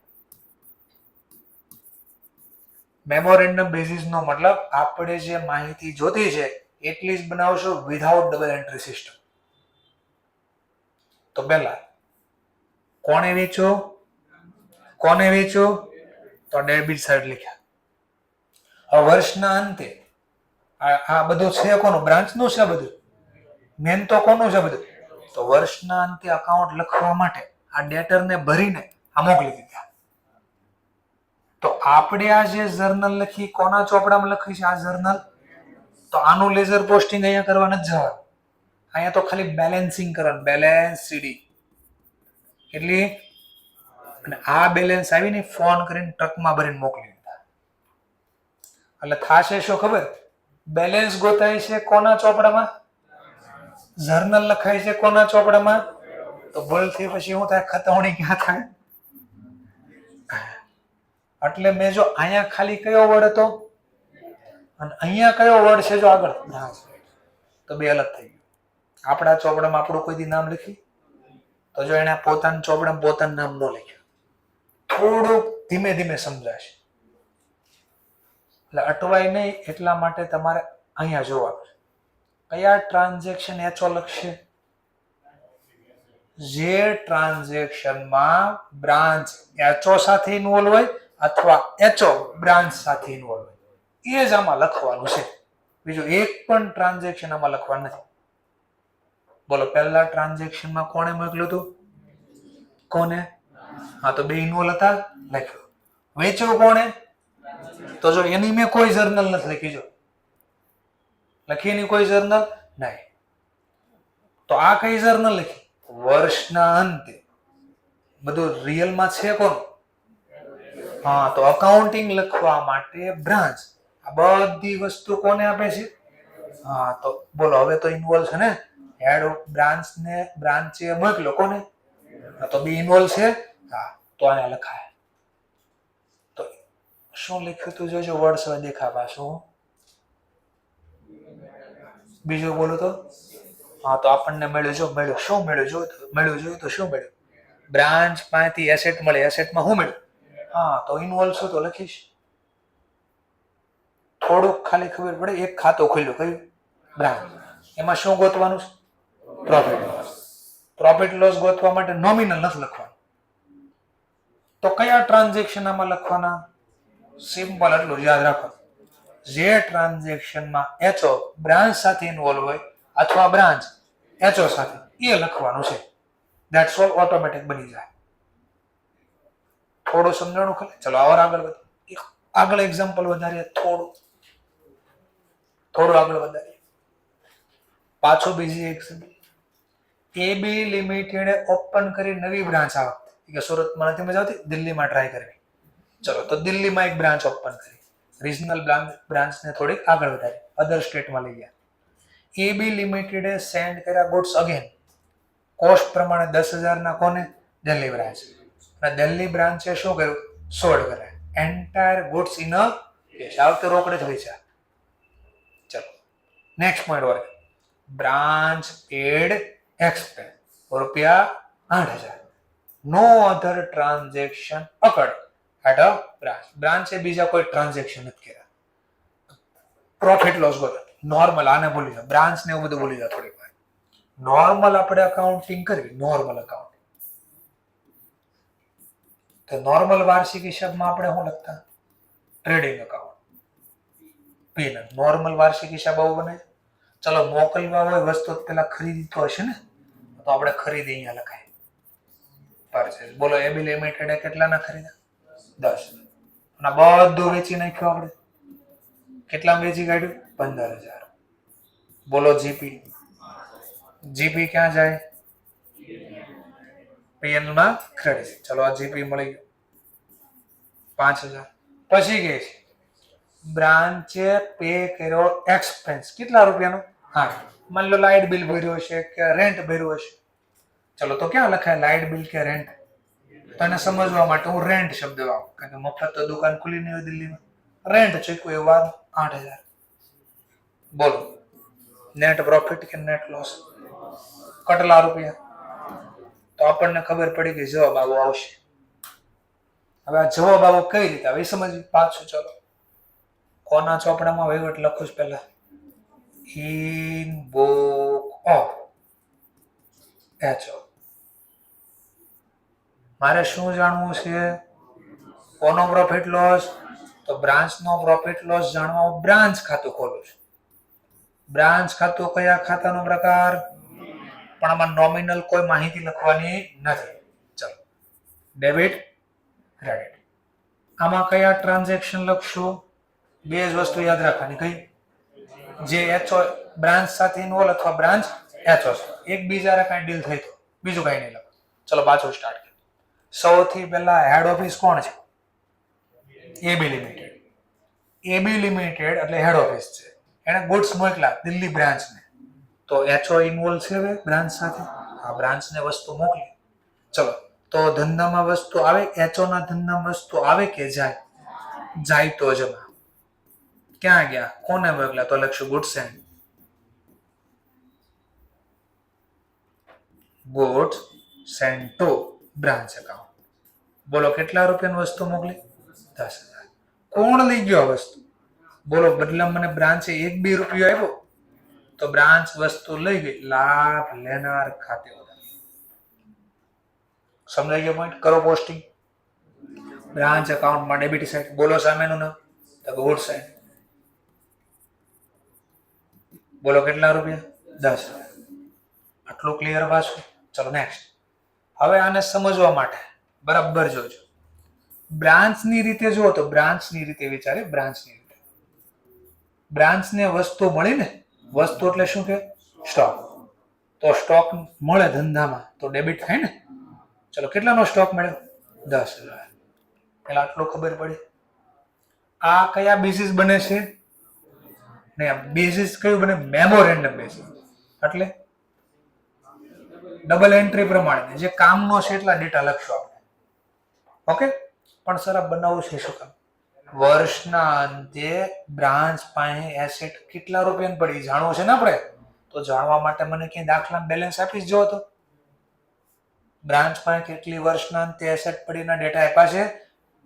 મેમોરેન્ડમ બેસિસ નો મતલબ આપણે જે માહિતી જોતી છે એટલી જ બનાવશું વિધાઉટ ડબલ એન્ટ્રી સિસ્ટમ. તો પહેલા કોને વેચો? તો ડેબિટ સાઈડ લખ્યા. હવે વર્ષના અંતે આ બધું છે કોનું? બ્રાન્ચ નું છે બધું. મેન તો કોનું છે બધું? તો વર્ષના અંતે અકાઉન્ટ લખવા માટે આ ડેટર ને ભરીને આ મોકલી દીધા. તો આપણે આ જે જર્નલ લખી કોના ચોપડામાં લખી છે? આ જર્નલ. તો આનું લેઝર પોસ્ટિંગ અહીંયા કરવા નથી જવાનું. અહીંયા તો ખાલી બેલેન્સિંગ કરવાનું. બેલેન્સ સીડી એટલી. અને આ બેલેન્સ આવીને ફોન કરીને ટ્રકમાં ભરીને મોકલી દીધા. એટલે થાશે શું ખબર? બેલેન્સ ગોતાય છે કોના ચોપડામાં? જર્નલ લખાય છે કોના ચોપડામાં? તો ભૂલથી પછી શું થાય? ખતવણી ક્યાં થાય? એટલે મેં જો અહીંયા ખાલી કયો વર્ડ હતો અને અહીંયા કયો વર્ડ છે જો આગળ, તો બે અલગ થઈ ગયું. આપણા ચોપડામાં આપણું કોઈ દી નામ લખી તો જો એને પોતાના ચોપડામાં પોતાનું નામ ન લખ્યું. થોડુંક ધીમે ધીમે સમજાશે. એટલે અટવાય નહીં એટલા માટે તમારે અહીંયા જોવાનું. કયા ટ્રાન્ઝેક્શન એચઓ લખશે? જે ટ્રાન્ઝેક્શનમાં બ્રાન્ચ એચઓ સાથે ઇન્વોલ્વ હોય અથવા એચઓ બ્રાન્ચ સાથે ઇન્વોલ્વ હોય એ જ આમાં લખવાનું છે. બીજું એક પણ ટ્રાન્ઝેક્શન આમાં લખવાનું નથી. બોલો પહેલા ટ્રાન્ઝેક્શનમાં કોણે મોકલ્યું હતું? કોને? હા તો બે ઇન્વોલ્વ હતા, લખ્યું. વેચ્યું કોણે? તો જો એની મેં કોઈ જર્નલ નથી લખી. જો લખી એની કોઈ જર્નલ નહીં. તો આ કઈ જર્નલ લખી? વર્ષના અંતે. બધું રિયલમાં છે કોણ? હા તો અકાઉન્ટિંગ લખવા માટે બ્રાન્ચ. આ બધી વસ્તુ કોને આપે છે? હા તો બોલો હવે તો ઇન્વોલ્વ છે ને. હેડ ઓફ બ્રાન્ચે મોકલો કોને? તો બી ઇન્વોલ્વ છે. હા તો અહીંયા લખાય. તો શું લખ્યું તું જોજો વર્ડ્સ હવે દેખાવા. શું બીજું બોલો તો? હા તો આપણને મળ્યું. જો મળ્યું શું મળ્યું? જોયું તો શું મળ્યું? બ્રાન્ચ પાસેથી એસેટ મળે. એસેટમાં શું મળ્યું? હા તો ઇન્વોલ્વ છું તો લખીશ. થોડુંક ખાલી ખબર પડે. એક ખાતું ખોલ્યું. કયું? બ્રાન્ચ. એમાં શું ગોતવાનું છે? Profit loss. પ્રોફિટ લોસ ગોતવા માટે નોમિનલ નથી લખવાનું. તો કયા ટ્રાન્ઝેક્શન આમાં લખવાના? સિમ્પલ એટલું યાદ રાખો. જે ટ્રાન્ઝેક્શનમાં એચઓ બ્રાન્ચ સાથે ઇન્વોલ્વ હોય અથવા બ્રાન્ચ એચઓ સાથે, એ લખવાનું છે. ધેટ્સ ઓલ, ઓટોમેટિક બની જાય. થોડું સમજાણું ખરે? ચલો આગળ વધીએ. આગળ એક્ઝામ્પલ વધારીએ, થોડું આગળ વધારીએ. પાછો બીજી એક્ઝામ્પલ. AB લિમિટેડે ઓપન કરી નવી બ્રાન્ચ આ વખતે. કે સુરતમાં નથી મજા આવતી, દિલ્હીમાં ટ્રાય કરવી. ચલો તો દિલ્હીમાં એક બ્રાન્ચ ઓપન કરી. રિજનલ બ્રાન્ચને થોડીક આગળ વધારી, અધર સ્ટેટમાં લઈ ગયા. AB લિમિટેડે સેન્ડ કર્યા ગુડ્સ અગેન કોસ્ટ પ્રમાણે 10,000 ના કોને? દિલ્હી બ્રાન્ચ. અને દિલ્હી બ્રાન્ચે શું કર્યું? સોલ્ડ કરે entire goods in a cash. આ વખતે રોકડે જ વેચ્યા. ચલો next point work. Branch paid expense રૂપિયા 8,000. No other transaction occurred at a branch. બ્રાન્ચે બીજા કોઈ ટ્રાન્ઝેક્શન નથી કર્યા. પ્રોફિટ લોસ ગોતો નોર્મલ, આને ભૂલી જાઓ, બ્રાન્ચ ને એવું બધું ભૂલી જાઓ. થોડીક વાર નોર્મલ આપણે અકાઉન્ટિંગ કરવી. નોર્મલ અકાઉન્ટ તો નોર્મલ વાર્ષિક હિસાબમાં આપણે શું લખતા? Trading account. પીએનએલ. નોર્મલ વાર્ષિક હિસાબ આવું બને. ચલો મોકલવા હોય વસ્તુ પેલા ખરીદી તો હશે ને, તો આપણે ખરીદી અહીંયા લખાય. પરચેસ. બોલો AB લિમિટેડે કેટલાના ખરીદ્યા? 10. અને બધું વેચી નાખ્યું આપણે. કેટલા વેચી કાઢ્યું? 15,000. બોલો જીપી. જીપી ક્યાં જાય? પીએનએલ માં ક્રેડિટ. ચલો આ જીપી મળી ગયો 5,000. પછી કે છે બ્રાન્ચે પે કર્યો એક્સપેન્સ. કેટલા રૂપિયાનો? 8. માની લો લાઇટ બિલ ભર્યો છે કે રેન્ટ ભર્યું હશે. ચલો તો ક્યાં લખાય લાઇટ બિલ કે રેન્ટ? તો એને સમજવા માટે હું રેન્ટ શબ્દ વાપરું, કારણ કે મફત તો દુકાન ખુલી નહીં હોય દિલ્હીમાં. રેન્ટ ચૂકવ્યું એ વાત 8,000. બોલો નેટ પ્રોફિટ કે નેટ લોસ? કેટલા રૂપિયા? તો આપણને ખબર પડી કે જવાબ આવો આવશે. હવે આ જવાબ આવો કઈ રીતે આવે સમજ પાછું. ચલો કોના ચોપડામાં વહીવટ લખું છું પહેલા? In book of HO. મારે શું જાણવું છે? કોનો પ્રોફિટ લોસ? તો બ્રાન્ચ નો પ્રોફિટ લોસ જાણવા હું બ્રાન્ચ ખાતું ખોલું છું. બ્રાન્ચ ખાતું કયા ખાતાનો પ્રકાર? પણ આમાં નોમિનલ કોઈ માહિતી લખવાની નથી. ચલો ડેબિટ ક્રેડિટ. આમાં કયા ટ્રાન્ઝેક્શન લખશું? બે જ વસ્તુ યાદ રાખવાની. કઈ? જે HO બ્રાન્ચ સાથે ઇન્વોલ્વ અથવા બ્રાન્ચ HO એકબીજાને કઈ ડીલ થઈ તો બીજું કઈ નહીં લખો. ચલો પાછું સ્ટાર્ટ કરીએ. સૌથી પહેલા હેડ ઓફિસ કોણ છે? AB limited. AB લિમિટેડ એટલે હેડ ઓફિસ છે. એને ગુડ્સ મોકલા દિલ્હી બ્રાન્ચને. તો HO ઇન્વોલ્વ છે હવે બ્રાન્ચ સાથે. આ બ્રાન્ચને વસ્તુ મોકલી. ચલો તો ધંધામાં વસ્તુ આવે? HO ના ધંધામાં વસ્તુ આવે કે જાય? જાય તો જમા. ક્યાં ગયા? કોને મોકલ્યા? તો લખશું goods and goods sent to branch account. બોલો કેટલા રૂપિયાની વસ્તુ મોકલી? 10,000. કોણ લઈ ગયો આ વસ્તુ? બોલો બદલા મને બ્રાન્ચે 1-2 રૂપિયો આપ્યો તો બ્રાન્ચ વસ્તુ લઈ ગઈ. લાભ લેનાર ખાતે સમજાઈ ગયો પોઈન્ટ? કરો પોસ્ટિંગ. બ્રાન્ચ એકાઉન્ટમાં ડેબિટ સાઈડ. બોલો સામેનું નામ? તો ગુડ્સ સાઈડ. બોલો કેટલા રૂપિયા? 10,000. આટલું ક્લિયર પાછું? ચલો નેક્સ્ટ. હવે આને સમજવા માટે બરાબર જોજો. બ્રાન્ચની રીતે જુઓ તો બ્રાન્ચની રીતે વિચારે. બ્રાન્ચની રીતે બ્રાન્ચને વસ્તુ મળી ને. વસ્તુ એટલે શું કે? સ્ટોક. તો સ્ટોક મળે ધંધામાં તો ડેબિટ થાય ને. ચલો કેટલાનો સ્ટોક મળ્યો? 10,000. પેલા આટલું ખબર પડી. આ કયા બેસિસ બને છે? ને બેસિસ કયું બને? Memorandum basis. એટલે ડબલ એન્ટ્રી પ્રમાણે જે કામનો છે એટલા ડેટા લખશો આપણે. ઓકે. પણ સર આ બનાવવું છે શું કામ? વર્ષના અંતે બ્રાન્ચ પાસે એસેટ કેટલા રૂપિયાની પડી જાણવું છે ને આપણે. તો જાણવા માટે મને ક્યાંય દાખલા બેલેન્સ આપી જો તો. બ્રાન્ચ પાસે કેટલી વર્ષના અંતે એસેટ પડીના ડેટા આપ્યા છે.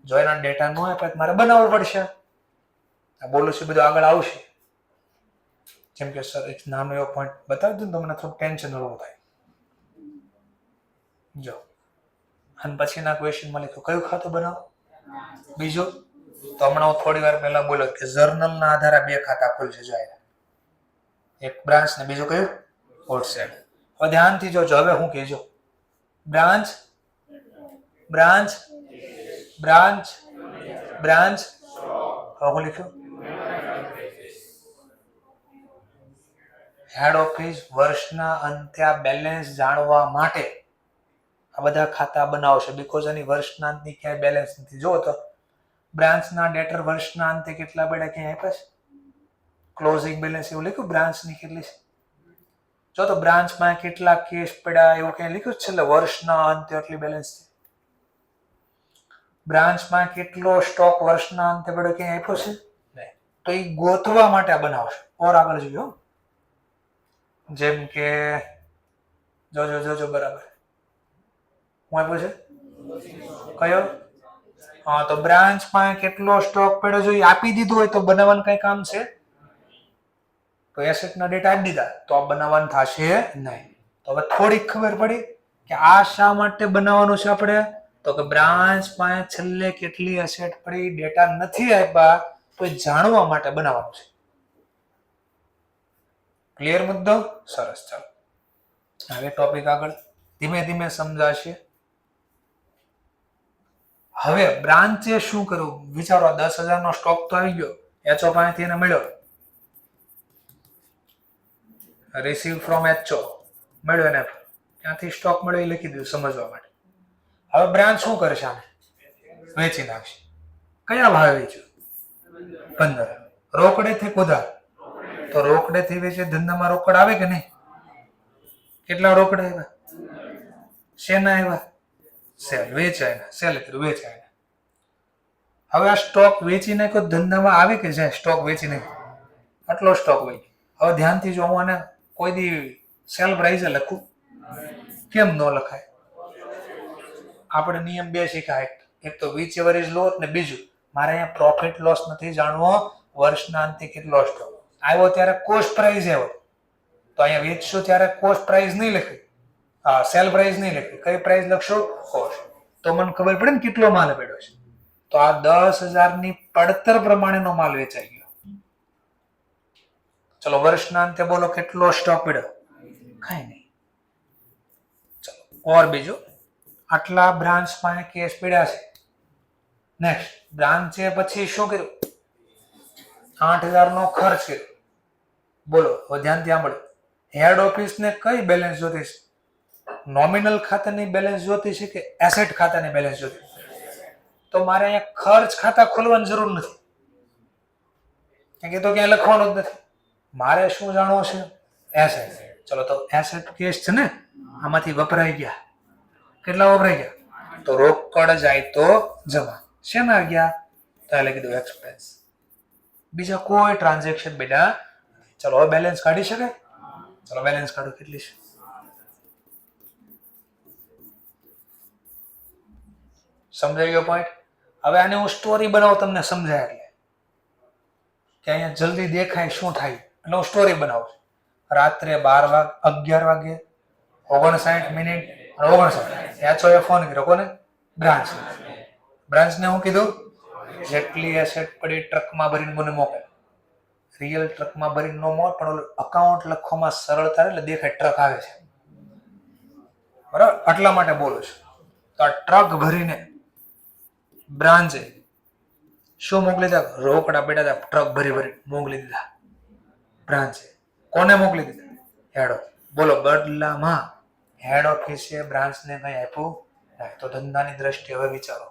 જો એના ડેટા ન આપ્યા મારે બનાવવું પડશે. આ બોલું છે બધું આગળ આવશે. જેમ કે સર એક નાનો એવો પોઈન્ટ બતાવી દઉં તો મને થોડું ટેન્શન હળવું થાય. જો અને પછીના ક્વેશ્ચનમાં લખ્યું કયું ખાતું બનાવો. બીજું તો હમણાં હું થોડી વાર પહેલા બોલ્યો કે જર્નલના આધારે 2 ખાતા ખુલશે. જો એક બ્રાન્ચ ને બીજું કયું? Goods and. હવે ધ્યાનથી જોજો. હવે હું કહેજો બ્રાન્ચ બ્રાન્ચ બ્રાન્ચ બ્રાન્ચ. હવે હું લખ્યું હેડ ઓફિસ વર્ષના અંતે આ બેલેન્સ જાણવા માટે આ બધા ખાતા બનાવશે. બીકોઝ એની વર્ષના અંતની ક્યાંય બેલેન્સ નથી. જો તો બ્રાન્ચના ડેટર વર્ષના અંતે કેટલા પડ્યા ક્યાંય આપ્યા છે? ક્લોઝિંગ બેલેન્સ એવું લખ્યું બ્રાન્ચની કેટલી છે? જો તો બ્રાન્ચમાં કેટલા કેસ પડ્યા એવું ક્યાંય લખ્યું છે? એટલે વર્ષના અંતે એટલી બેલેન્સ છે. બ્રાન્ચમાં કેટલો સ્ટોક વર્ષના અંતે પડ્યો ક્યાંય આપ્યો છે? નહીં. તો એ ગોતવા માટે આ બનાવશે. ઓર આગળ જોઈએ. જેમ કે જોજો જોજો બરાબર હું આપ્યું છે કયો? હા, તો બ્રાન્ચમાં કેટલો સ્ટોક પડ્યો છે એ આપી દીધું હોય તો બનાવવાનું કઈ કામ છે? તો એસેટના ડેટા આપી દીધા તો આ બનાવવાનું થશે નહીં. તો હવે થોડીક ખબર પડી કે આ શા માટે બનાવવાનું છે આપણે? તો કે બ્રાન્ચમાં છેલ્લે કેટલી એસેટ પડી ડેટા નથી આપ્યા તો એ જાણવા માટે બનાવવાનું છે. ક્લિયર મુદ્દો? સરસ. ચાલો હવે ટોપિક આગળ ધીમે ધીમે સમજાશે. હવે બ્રાન્ચે શું કર્યું વિચારો. 10,000 નો સ્ટોક તો આવી ગયો, એચઓ પાસેથી એને મળ્યો, રિસીવ ફ્રોમ એચઓ મળ્યો, એને ક્યાંથી સ્ટોક મળ્યો એ લખી દીધું સમજવા માટે. હવે બ્રાન્ચ શું કરશે? આને વેચી નાખશે. કયા ભાવે વેચ્યું? 15. રોકડેથી ઉધાર? તો રોકડેથી વેચે ધંધામાં રોકડ આવે કે નહીં? કેટલા રોકડ આવ્યા? શેના આવ્યા? સેલ. વેચાય સેલ કર્યું વેચાય. હવે આ સ્ટોક વેચી નાખ્યો ધંધામાં આવે કે જાય? સ્ટોક વેચી નાખ્યો આટલો સ્ટોક હોય. હવે ધ્યાનથી જો હું આને કોઈ દી સેલ પ્રાઇસ લખું કેમ ન લખાય? આપણે નિયમ 2 શીખાય. એક તો વિચ એવર ઇઝ લો ને બીજું મારે અહીંયા પ્રોફિટ લોસ નથી જાણવો. વર્ષના અંતે કેટલો સ્ટોક આવ્યો ત્યારે કોસ્ટ પ્રાઇસ આવ્યો તો અહીંયા વેચશો ત્યારે કોસ્ટ પ્રાઇસ નહીં લખી, સેલ પ્રાઇસ નહીં લખી. કઈ પ્રાઇસ લખશો? કોસ્ટ. તો મને ખબર પડે ને કેટલો માલ પડ્યો છે. તો આ 10,000 ની પડતર પ્રમાણેનો માલ વેચાઈ ગયો. ચલો વર્ષના અંતે બોલો કેટલો સ્ટોક પડ્યો? કઈ નહીં. ચલો ઓર બીજું આટલા બ્રાન્ચમાં કેસ પડ્યા છે. નેક્સ્ટ બ્રાન્ચે પછી શું કર્યું? 8,000 નો ખર્ચ કર્યો. બોલો હવે ધ્યાનથી સાંભળો. હેડ ઓફિસ ને કઈ બેલેન્સ જોતી છે? નોમિનલ ખાતાની બેલેન્સ જોતી છે કે એસેટ ખાતાની બેલેન્સ જોતી? તો મારે અહીંયા ખર્ચ ખાતા ખોલવાની જરૂર નથી, કે તો ક્યાંય લખવાનું જ નથી. મારે શું જાણવું છે? એસેટ. ચલો તો એસેટ કેસ છે ને, આમાંથી વપરાઈ ગયા કેટલા? વપરાઈ ગયા તો રોકડ જાય તો જમા. શેમાં ગયા? તો લખી દો એક્સપેન્સ. બીજા કોઈ ટ્રાન્ઝેક્શન બેટા. ચલો હવે બેલેન્સ કાઢી શકે? ચલો બેલેન્સ કાઢો. કેટલી છે? સમજાઈ ગયો પોઈન્ટ? હવે આને હું સ્ટોરી બનાવું તમને સમજાય એટલે કે અહીંયા જલ્દી દેખાય શું થાય એટલે હું સ્ટોરી બનાવું. રાત્રે 11 વાગે 59 મિનિટ અને 59 એચઓએ ફોન કર્યો. કોને? બ્રાન્ચ. બ્રાન્ચને હું કીધું જેટલી એસેટ પડી ટ્રકમાં ભરીને મને મોકલે. રિયલ ટ્રકમાં ભરીને નો મોકલે પણ અકાઉન્ટ લખવામાં સરળતા એટલે દેખાય ટ્રક આવે છે. બરાબર? આટલા માટે બોલું છું. તો આ ટ્રક ભરીને બ્રાન્ચે શું મોકલી દીધા? રોકડા બેટા ટ્રક ભરી ભરી મોકલી દીધા બ્રાન્ચે. કોને મોકલી દીધા? Head office. બોલો બદલામાં હેડ ઓફિસે બ્રાન્ચને કઈ આપ્યું? તો ધંધાની દ્રષ્ટિએ હવે વિચારો.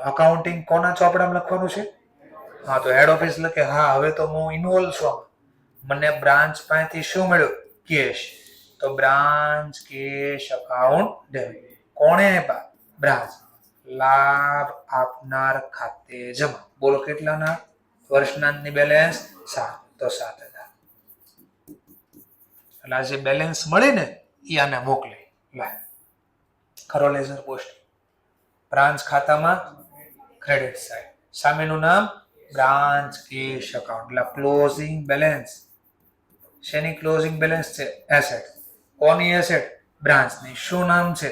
અકાઉન્ટિંગ કોના ચોપડામાં લખવાનું છે? હા, તો હેડ ઓફિસ લખે હા હવે તો હું ઇન્વોલ્વ છું. મને બ્રાન્ચ પાસેથી શું મળ્યું? કેશ. તો બ્રાન્ચ કેશ અકાઉન્ટ ડેબિટ. કોણે આપ્યા? બ્રાન્ચ. લાભ આપનાર ખાતે જમા. બોલો કેટલાના? વર્ષનાની બેલેન્સ 7. તો 7,000. એટલે આ જે બેલેન્સ મળે ને એ આને મોકલે. લાય ખરો લેઝર પોસ્ટ. બ્રાન્ચ ખાતામાં ક્રેડિટ સાઇડ. સામેનું નામ બ્રાન્ચ કેશ અકાઉન્ટ. એટલે ક્લોઝિંગ બેલેન્સ. શેની ક્લોઝિંગ બેલેન્સ છે? એસેટ. કોની એસેટ? બ્રાન્ચની. શું નામ છે?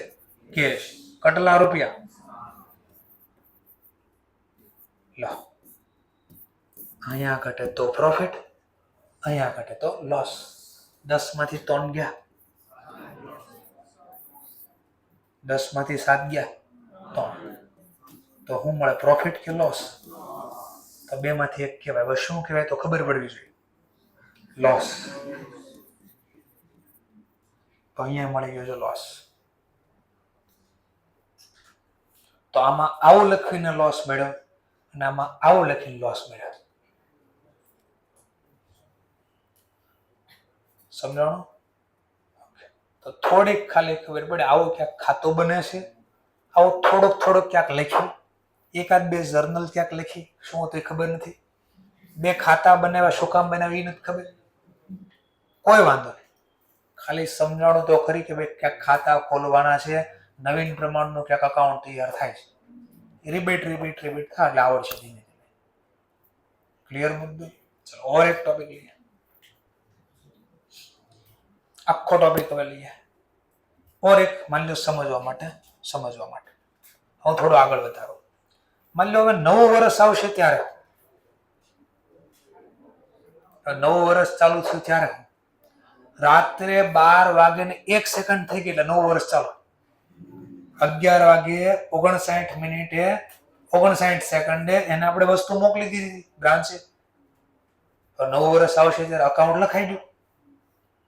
કેશ. કેટલા રૂપિયા? લો અહીંયા ઘટે તો પ્રોફિટ, અહીંયા ઘટે તો લોસ. 10 માંથી 3 ગયા 10 માંથી 7 ગયા 3, તો શું મળે? પ્રોફિટ કે લોસ? તો 2 માંથી 1 કહેવાય. હવે શું કહેવાય તો ખબર પડવી જોઈએ. લોસ. તો અહીંયા મળી ગયો છે લોસ. તો આમાં આવું લખીને લોસ મળ્યો અને આમાં આવું લખીને લોસ મળ્યો. સમજાણું? તો થોડીક ખાલી ખબર પડે. આવું ક્યાંક ખાતું બને છે, આવું થોડોક ક્યાંક લખ્યું, એકાદ 2 જર્નલ ક્યાંક લખી, શું હતું ખબર નથી. 2 ખાતા બનાવ્યા, શું કામ બનાવી નથી ખબર. કોઈ વાંધો નહીં, ખાલી સમજાણું તો ખરી કે ભાઈ ક્યાંક ખાતા ખોલવાના છે, નવીન પ્રમાણનું ક્યાંક અકાઉન્ટ તૈયાર થાય છે. રિપીટ થાય એટલે આવડશે ધીમે ધીમે. ક્લિયર મુદ્દો? ચલો ઓર એક ટોપિક લઈએ. આખો ટોપિક હવે લઈએ. ઓર એક માની લો સમજવા માટે હું થોડું આગળ વધારું. માની લો હવે નવું વર્ષ આવશે ત્યારે, નવું વર્ષ ચાલુ થયું ત્યારે રાત્રે 12 વાગે ને 1 સેકન્ડ થઈ ગઈ એટલે નવું વર્ષ ચાલુ. 11 વાગે 59 મિનિટે 59 સેકન્ડે એને આપણે વસ્તુ મોકલી દીધી બ્રાન્ચે. તો નવું વર્ષ આવશે ત્યારે અકાઉન્ટ લખાઈ ગયું.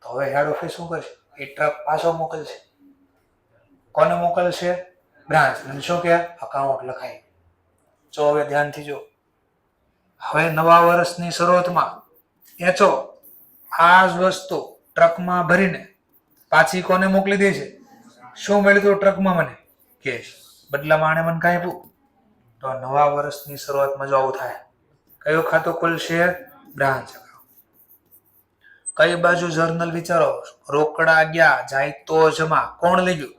તો હવે હેડ ઓફિસ શું કરશે? એ ટ્રક પાછો મોકલશે. કોને મોકલશે? બ્રાન્ચ. અને શું કે અકાઉન્ટ લખાય. જો હવે ધ્યાનથી જો, હવે નવા વર્ષની શરૂઆતમાં એચો આ જ વસ્તુ ટ્રકમાં ભરીને પાછી કોને મોકલી દે છે? શું મળ્યું ટ્રકમાં? મને કેશ. બદલામાં આણે મને કાંઈ આપ્યું? તો નવા વર્ષની શરૂઆતમાં જો આવું થાય, કયું ખાતું ખુલશે? બ્રાન્ચ. કઈ બાજુ જર્નલ વિચારો? રોકડા ગયા જાય તો જમા. કોણ લઈ ગયું?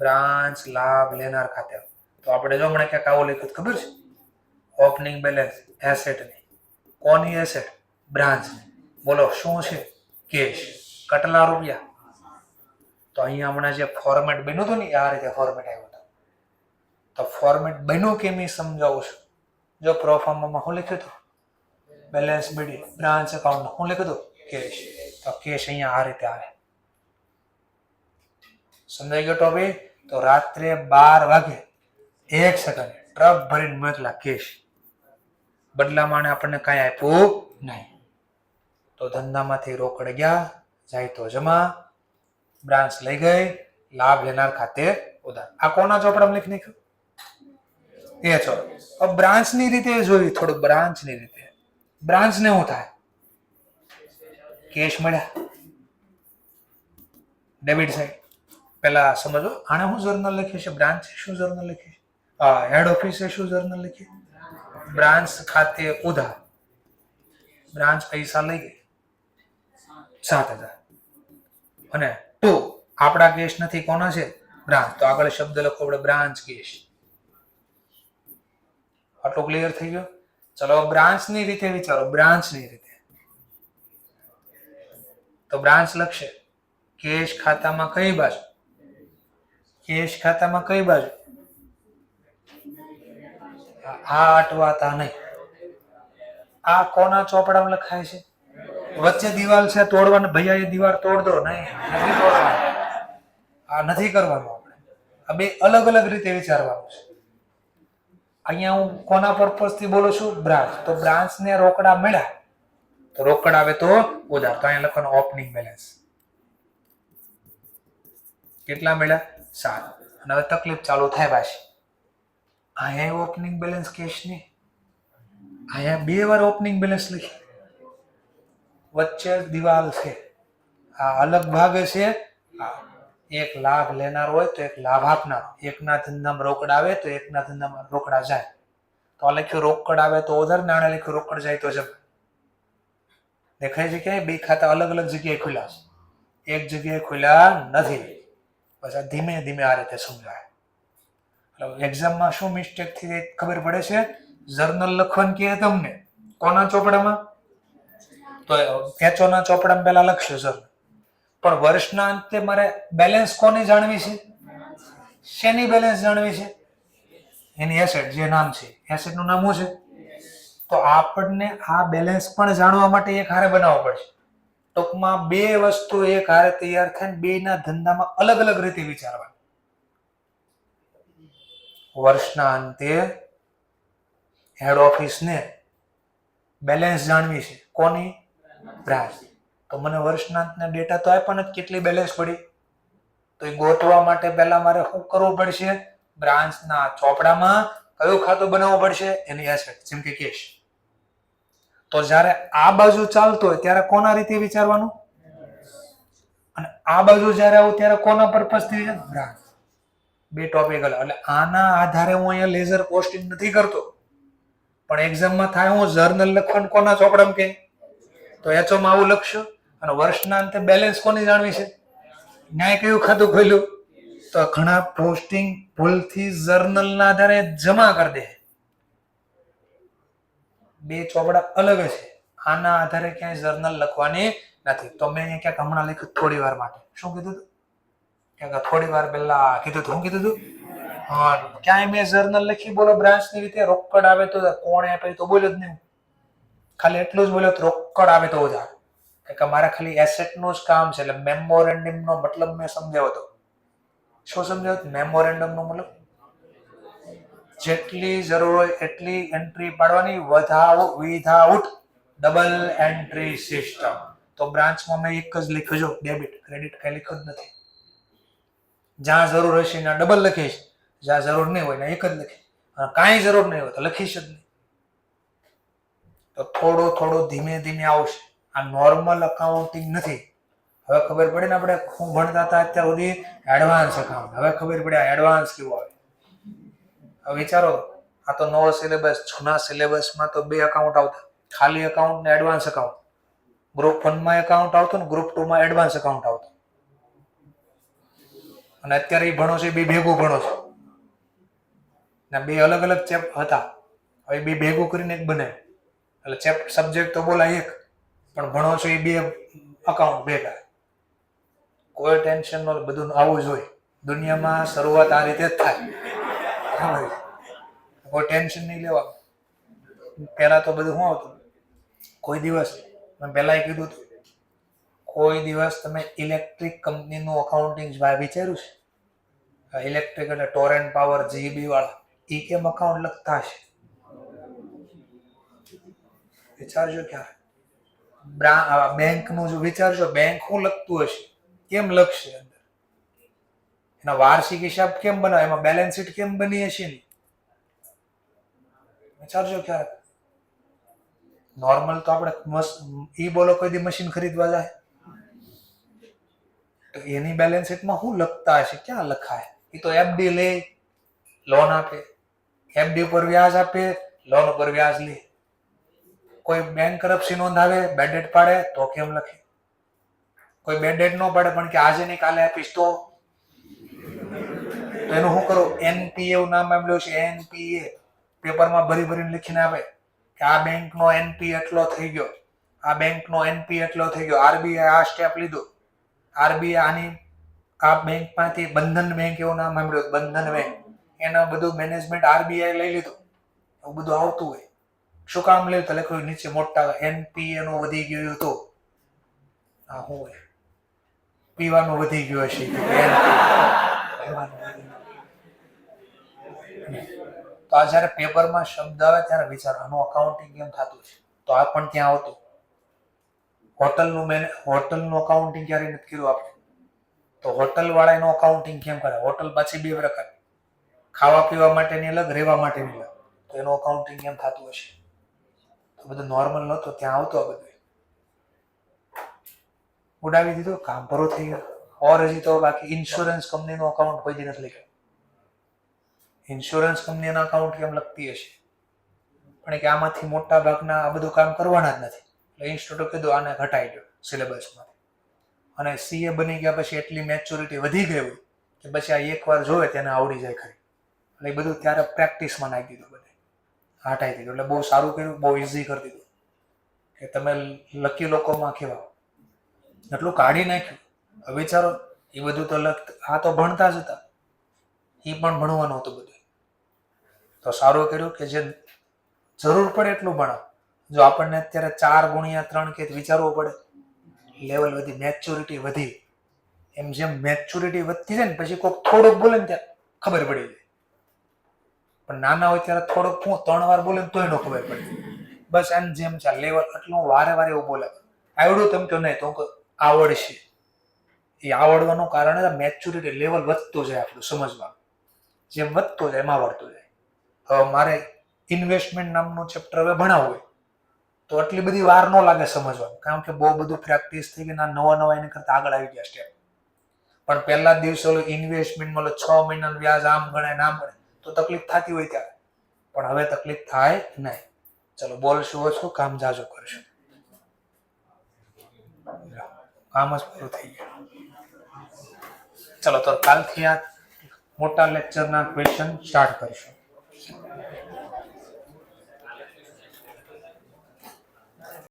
બ્રાન્ચ. લાભ લેનાર ખાતે. તો આપણે જો હમણાં ક્યાંક આવું લખ્યું ખબર છે? ઓપનિંગ બેલેન્સ એસેટ ની. કોની એસેટ? બ્રાન્ચ. બોલો શું છે? કેશ. કેટલા રૂપિયા? તો અહીંયા હમણાં જે ફોર્મેટ બન્યું હતું ને, આ રીતે ફોર્મેટ આવ્યો હતો. તો ફોર્મેટ બન્યું કેમ એ સમજાવું છું. જો પ્રોફોર્મામાં શું લખ્યું હતું? બેલેન્સ બીડી બ્રાન્ચ એકાઉન્ટ. શું લખ્યું હતું? કેશ. તો કેશ અહીંયા આ રીતે આવે. સમજાઈ ગયો ટોપિક? તો રાત્રે 12 વાગે 1 સેકન્ડ ટ્રક ભરીને મોકલા કેશ. બદલામાં આપણને કાંઈ આપ્યું નહીં. તો ધંધામાંથી રોકડ ગયા જાય તો જમા. બ્રાન્ચ લઈ ગઈ. લાભ લેનાર ખાતે ઉધાર. આ કોના ચોપડામાં લખી નાખ્યું? એ છો. હવે બ્રાન્ચની રીતે જોઈ, થોડું બ્રાન્ચની રીતે. બ્રાન્ચને શું થાય? કેશ મળ્યા, ડેબિટ સાઈડ. પેલા સમજો આને શું જર્નલ લખી છે? બ્રાન્ચ શું જર્નલ લખી છે? હેડ ઓફિસે શું જર્નલ લખી? બ્રાન્ચ ખાતે ઉધાર. બ્રાન્ચ પૈસા લઈ ગઈ 7,000 અને ટુ આપણા કેશ નથી. કોના છે? બ્રાન્ચ. તો આગળ શબ્દ લખો આપણે બ્રાન્ચ કેશ. આટલું ક્લિયર થઈ ગયું? ચલો બ્રાન્ચની રીતે વિચારો. બ્રાન્ચની રીતે તો બ્રાન્ચ લખશે કેશ ખાતામાં કઈ બાજુ? કેશ ખાતામાં કઈ બાજુ? આ અટવાતા નહીં. આ કોના ચોપડામાં લખાય છે? વચ્ચે દિવાલ છે તોડવાનું. ભૈયા એ દિવાલ તોડ દો. નહીં, નથી તોડવાનું. આ નથી કરવાનું. આપણે આ બે અલગ અલગ રીતે વિચારવાનું છે. અહીંયા હું કોના પર્પઝ થી બોલું છું? બ્રાન્ચ. તો બ્રાન્ચ ને રોકડા મળ્યા તો રોકડ આવે તો ઉધાર. તો અહીંયા લખવાનું ઓપનિંગ બેલેન્સ. કેટલા મળ્યા? 7. અને હવે તકલીફ ચાલુ થાય પાછી. અહીંયા ઓપનિંગ બેલેન્સ કેશ ની, અહીંયા 2 વાર ઓપનિંગ બેલેન્સ લખી. વચ્ચે દિવાલ છે, આ અલગ ભાગ છે. એક લાભ લેનાર હોય તો એક લાભ આપનાર. એકના ધંધામાં રોકડ આવે તો એકના ધંધામાં રોકડા જાય. તો આ લખ્યું રોકડ આવે તો ઉધાર, નાણે લખ્યું રોકડ જાય તો જમા. દેખાય છે કે 2 ખાતા અલગ અલગ જગ્યાએ ખુલ્યા છે, એક જગ્યાએ ખુલ્યા નથી. બસ આ ધીમે ધીમે આ રીતે સમજાય. એક્ઝામમાં શું મિસ્ટેક થી ખબર પડે છે? જર્નલ લખવાનું કહે તમને કોના ચોપડામાં? તો એચોના ચોપડામાં પહેલા લખશો જર્નલ. પણ વર્ષના અંતે મારે બેલેન્સ કોની જાણવી છે? શેની બેલેન્સ જાણવી છે? એની એસેટ, જે નામ છે એસેટ નું નામ શું છે? તો આપણને આ બેલેન્સ પણ જાણવા માટે એક હારે બનાવવો પડશે. ટૂંકમાં 2 વસ્તુ એક હારે તૈયાર થાય, 2 ના ધંધામાં અલગ અલગ રીતે વિચારવા. વર્ષના અંતે હેડ ઓફિસને બેલેન્સ જાણવી છે. કોની? બ્રાન્ચ. તો મને વર્ષના અંતના ડેટા તો આપ્યા નથી, કેટલી બેલેન્સ પડી. તો એ ગોતવા માટે પહેલા મારે શું કરવું પડશે? બ્રાન્ચના ચોપડામાં કયું ખાતું બનાવવું પડશે? એની એસેટ, જેમ કે કેશ. તો જ્યારે આ બાજુ ચાલતો હોય ત્યારે કોના રીતે વિચારવાનું? અને આ બાજુ જ્યારે આવું ત્યારે કોના પર્પઝ થી? બ્રાન્ચ. બે ટોપિક અલગ. એટલે આના આધારે હું અહીંયા લેઝર પોસ્ટિંગ નથી કરતો, પણ એક્ઝામમાં થાય હું જર્નલ લખવાનું કોના ચોપડામાં કે તો એચઓમાં આવું લખશો. અને વર્ષના અંતે બેલેન્સ કોની જાણવી છે? ન્યાય કયું ખાતું ખોલ્યું? તો ઘણા પોસ્ટિંગ ભૂલથી જર્નલના આધારે જમા કરી દે. બે ચોપડા અલગ છે. આના આધારે ક્યાંય જર્નલ લખવાની નથી. તો મેં અહીંયા ક્યાંક હમણાં લખ્યું થોડી વાર માટે. શું કીધું હતું? ક્યાંક થોડી વાર પહેલા કીધું હતું. શું કીધું હતું? હા, ક્યાંય મેં જર્નલ લખી બોલો બ્રાન્ચની રીતે? રોકડ આવે તો કોણે આપે તો બોલ્યો જ નહીં. ખાલી એટલું જ બોલ્યો રોકડ આવે તો જ આવે. કે મારે ખાલી એસેટ નું જ કામ છે. એટલે મેમોરેન્ડમ નો મતલબ મેં સમજાવ્યો હતો. શું સમજાવ્યું? મેમોરેન્ડમ નો મતલબ જેટલી જરૂર હોય એટલી એન્ટ્રી પાડવાની, વિધાઉટ ડબલ એન્ટ્રી સિસ્ટમ. તો બ્રાન્ચમાં મેં એક જ લખ્યું છે, ડેબિટ ક્રેડિટ કઈ લખ્યું જ નથી. જ્યાં જરૂર હશે ત્યાં ડબલ લખીશ, જ્યાં જરૂર નહીં હોય ત્યાં એક જ લખીશ. કાંઈ જરૂર નહીં હોય તો લખીશ જ નહીં. તો થોડું થોડું ધીમે ધીમે આવશે. આ નોર્મલ અકાઉન્ટિંગ નથી. હવે ખબર પડે ને, આપણે શું ભણતા હતા અત્યાર સુધી? Advance account. હવે ખબર પડે આ એડવાન્સ કેવું આવે. હવે વિચારો, આ તો નવો સિલેબસ. જૂના સિલેબસમાં તો 2 અકાઉન્ટ આવતા, ખાલી અકાઉન્ટ ને એડવાન્સ અકાઉન્ટ. ગ્રુપ 1 માં એકાઉન્ટ આવતું ને ગ્રુપ 2 માં એડવાન્સ અકાઉન્ટ આવતું. અને અત્યારે એ ભણો છે, બે ભેગું ભણો છો ને. 2 અલગ અલગ ચેપ હતા, હવે 2 ભેગું કરીને એક બને. એટલે ચેપ સબ્જેક્ટ તો બોલાય એક, પણ ભણો છો એ 2 અકાઉન્ટ ભેગા. કોઈ ટેન્શન ન, બધું આવું જ હોય દુનિયામાં. શરૂઆત આ રીતે જ થાય. કોઈ ટેન્શન નહીં લેવા. પહેલા તો બધું શું આવતું? કોઈ દિવસ મેં પહેલા કીધું હતું, કોઈ દિવસ તમે ઇલેક્ટ્રિક કંપનીનું અકાઉન્ટિંગ વિચાર્યું છે? ઇલેક્ટ્રિક એટલે ટોરેન્ટ પાવર, જીબી વાળા, એ કેમ અકાઉન્ટ લખતા હશે? વિચારજો ક્યારે. બેંકનું જો વિચારજો, બેંક શું લખતું હશે? કેમ લખશે? અંદર એના વાર્ષિક હિસાબ કેમ બનાવે? એમાં બેલેન્સ શીટ કેમ બની હશે? ને વિચારજો ક્યારે. નોર્મલ તો આપણે ઈ બોલો કોઈ દી મશીન ખરીદવા જાય તો એની બેલેન્સ શીટમાં શું લખતા હશે? ક્યાં લખાય? એ તો એફડી લે, લોન આપે, એફડી ઉપર વ્યાજ આપે, લોન ઉપર વ્યાજ લે. કોઈ બેંકરપ્સી નોંધાવે, બેડ ડેટ પાડે તો કેમ લખે? કોઈ બેડ ડેટ ન પાડે પણ કે આજે નહીં કાલે આપીશ તો એનું શું કરું? એનપીએ એવું નામ આપેલું છે. એનપીએ પેપરમાં ભરી ભરીને લખીને આપે કે આ બેંકનો એનપી એટલો થઈ ગયો, આ બેંકનો એનપી એટલો થઈ ગયો, આરબીઆઈ આ સ્ટેપ લીધું, આરબીઆઈ આની આ બેંકમાંથી બંધન બેંક એવું નામ સાંભળ્યું, બંધન બેંક, એના બધું મેનેજમેન્ટ આરબીઆઈ લઈ લીધું. એવું બધું આવતું હોય. શું કામ લેવું? તો લખ્યું નીચે મોટા એનપીએ નું વધી ગયું હતું. આ શું હોય? પીવાનું વધી ગયું હશે. તો આ જયારે પેપરમાં શબ્દ આવે ત્યારે વિચારો આનું અકાઉન્ટિંગ કેમ થતું છે. તો આ પણ ત્યાં આવતું. હોટલનું અકાઉન્ટિંગ ક્યારે નથી કર્યું આપણે? તો હોટલ વાળા એનું અકાઉન્ટિંગ કેમ કરે? હોટલ પાછી 2 પ્રકાર, ખાવા પીવા માટેની અલગ, રહેવા માટેની અલગ. તો એનું અકાઉન્ટિંગ કેમ થતું હશે? તો બધું નોર્મલ નહોતું, ત્યાં આવતું. આ બધું ઉડાવી દીધું, કામ ભરો થઈ ગયું. ઓર હજી તો બાકી ઇન્સ્યોરન્સ કંપનીનું અકાઉન્ટ કોઈ દી નથી લખ્યું. ઇન્સ્યોરન્સ કંપનીના અકાઉન્ટ કેમ લખતી હશે? પણ કે આમાંથી મોટા ભાગના આ બધું કામ કરવાના જ નથી. એટલે ઇન્સ્ટિટ્યૂટ કીધું આને ઘટાઈ ગયો સિલેબસમાં. અને સીએ બની ગયા પછી એટલી મેચ્યોરિટી વધી ગઈ હોય કે પછી આ એકવાર જોવે તેને આવડી જાય ખરી. એટલે એ બધું ત્યારે પ્રેક્ટિસમાં નાખી દીધું, બધે હટાઈ દીધું. એટલે બહુ સારું કર્યું, બહુ ઇઝી કરી દીધું કે તમે લકી લોકોમાં કેવા એટલું કાઢી નાખ્યું. હવે વિચારો, એ બધું તો આ તો ભણતા જ હતા, એ પણ ભણવાનું હતું બધું. તો સારું કર્યું કે જે જરૂર પડે એટલું ભણાવ. જો આપણને અત્યારે 4 ગુણ્યા 3 કે વિચારવું પડે, લેવલ વધી, મેચ્યોરિટી વધી. એમ જેમ મેચ્યોરિટી વધતી જાય ને પછી કોઈક થોડુંક બોલે ને ત્યાં ખબર પડી જાય. પણ નાના હોય ત્યારે થોડોક હું 3 વાર બોલે તોય ન ખબર પડે. બસ આને જેમ છે લેવલ, એટલે હું વારે વારે એવું બોલે આવડ્યું તેમ કે નહીં, તો હું આવડશે. એ આવડવાનું કારણ મેચ્યુરિટી લેવલ વધતું જાય આપણું સમજવાનું, જેમ વધતું જાય એમ આવડતું જાય. હવે મારે ઇન્વેસ્ટમેન્ટ નામનું ચેપ્ટર હવે ભણાવવું હોય તો આટલી બધી વાર ન લાગે સમજવાનું, કારણ કે બહુ બધું પ્રેક્ટિસ થઈ ગઈ, નવા એની કરતા આગળ આવી ગયા સ્ટેપ. પણ પહેલા જ દિવસે ઓલું ઇન્વેસ્ટમેન્ટમાં 6 મહિનાનું વ્યાજ આમ ગણાય નામ ગણાય તો તકલીફ થતી હોય ત્યારે, પણ હવે તકલીફ થાય નહીં. ચલો બોલશું ઓછું, કામ જાજુ કરશું. કામ જ પૂરું થઈ ગયું. ચલો તો કાલથી આ મોટા લેક્ચરના ક્વેશ્ચન સ્ટાર્ટ કરીશું.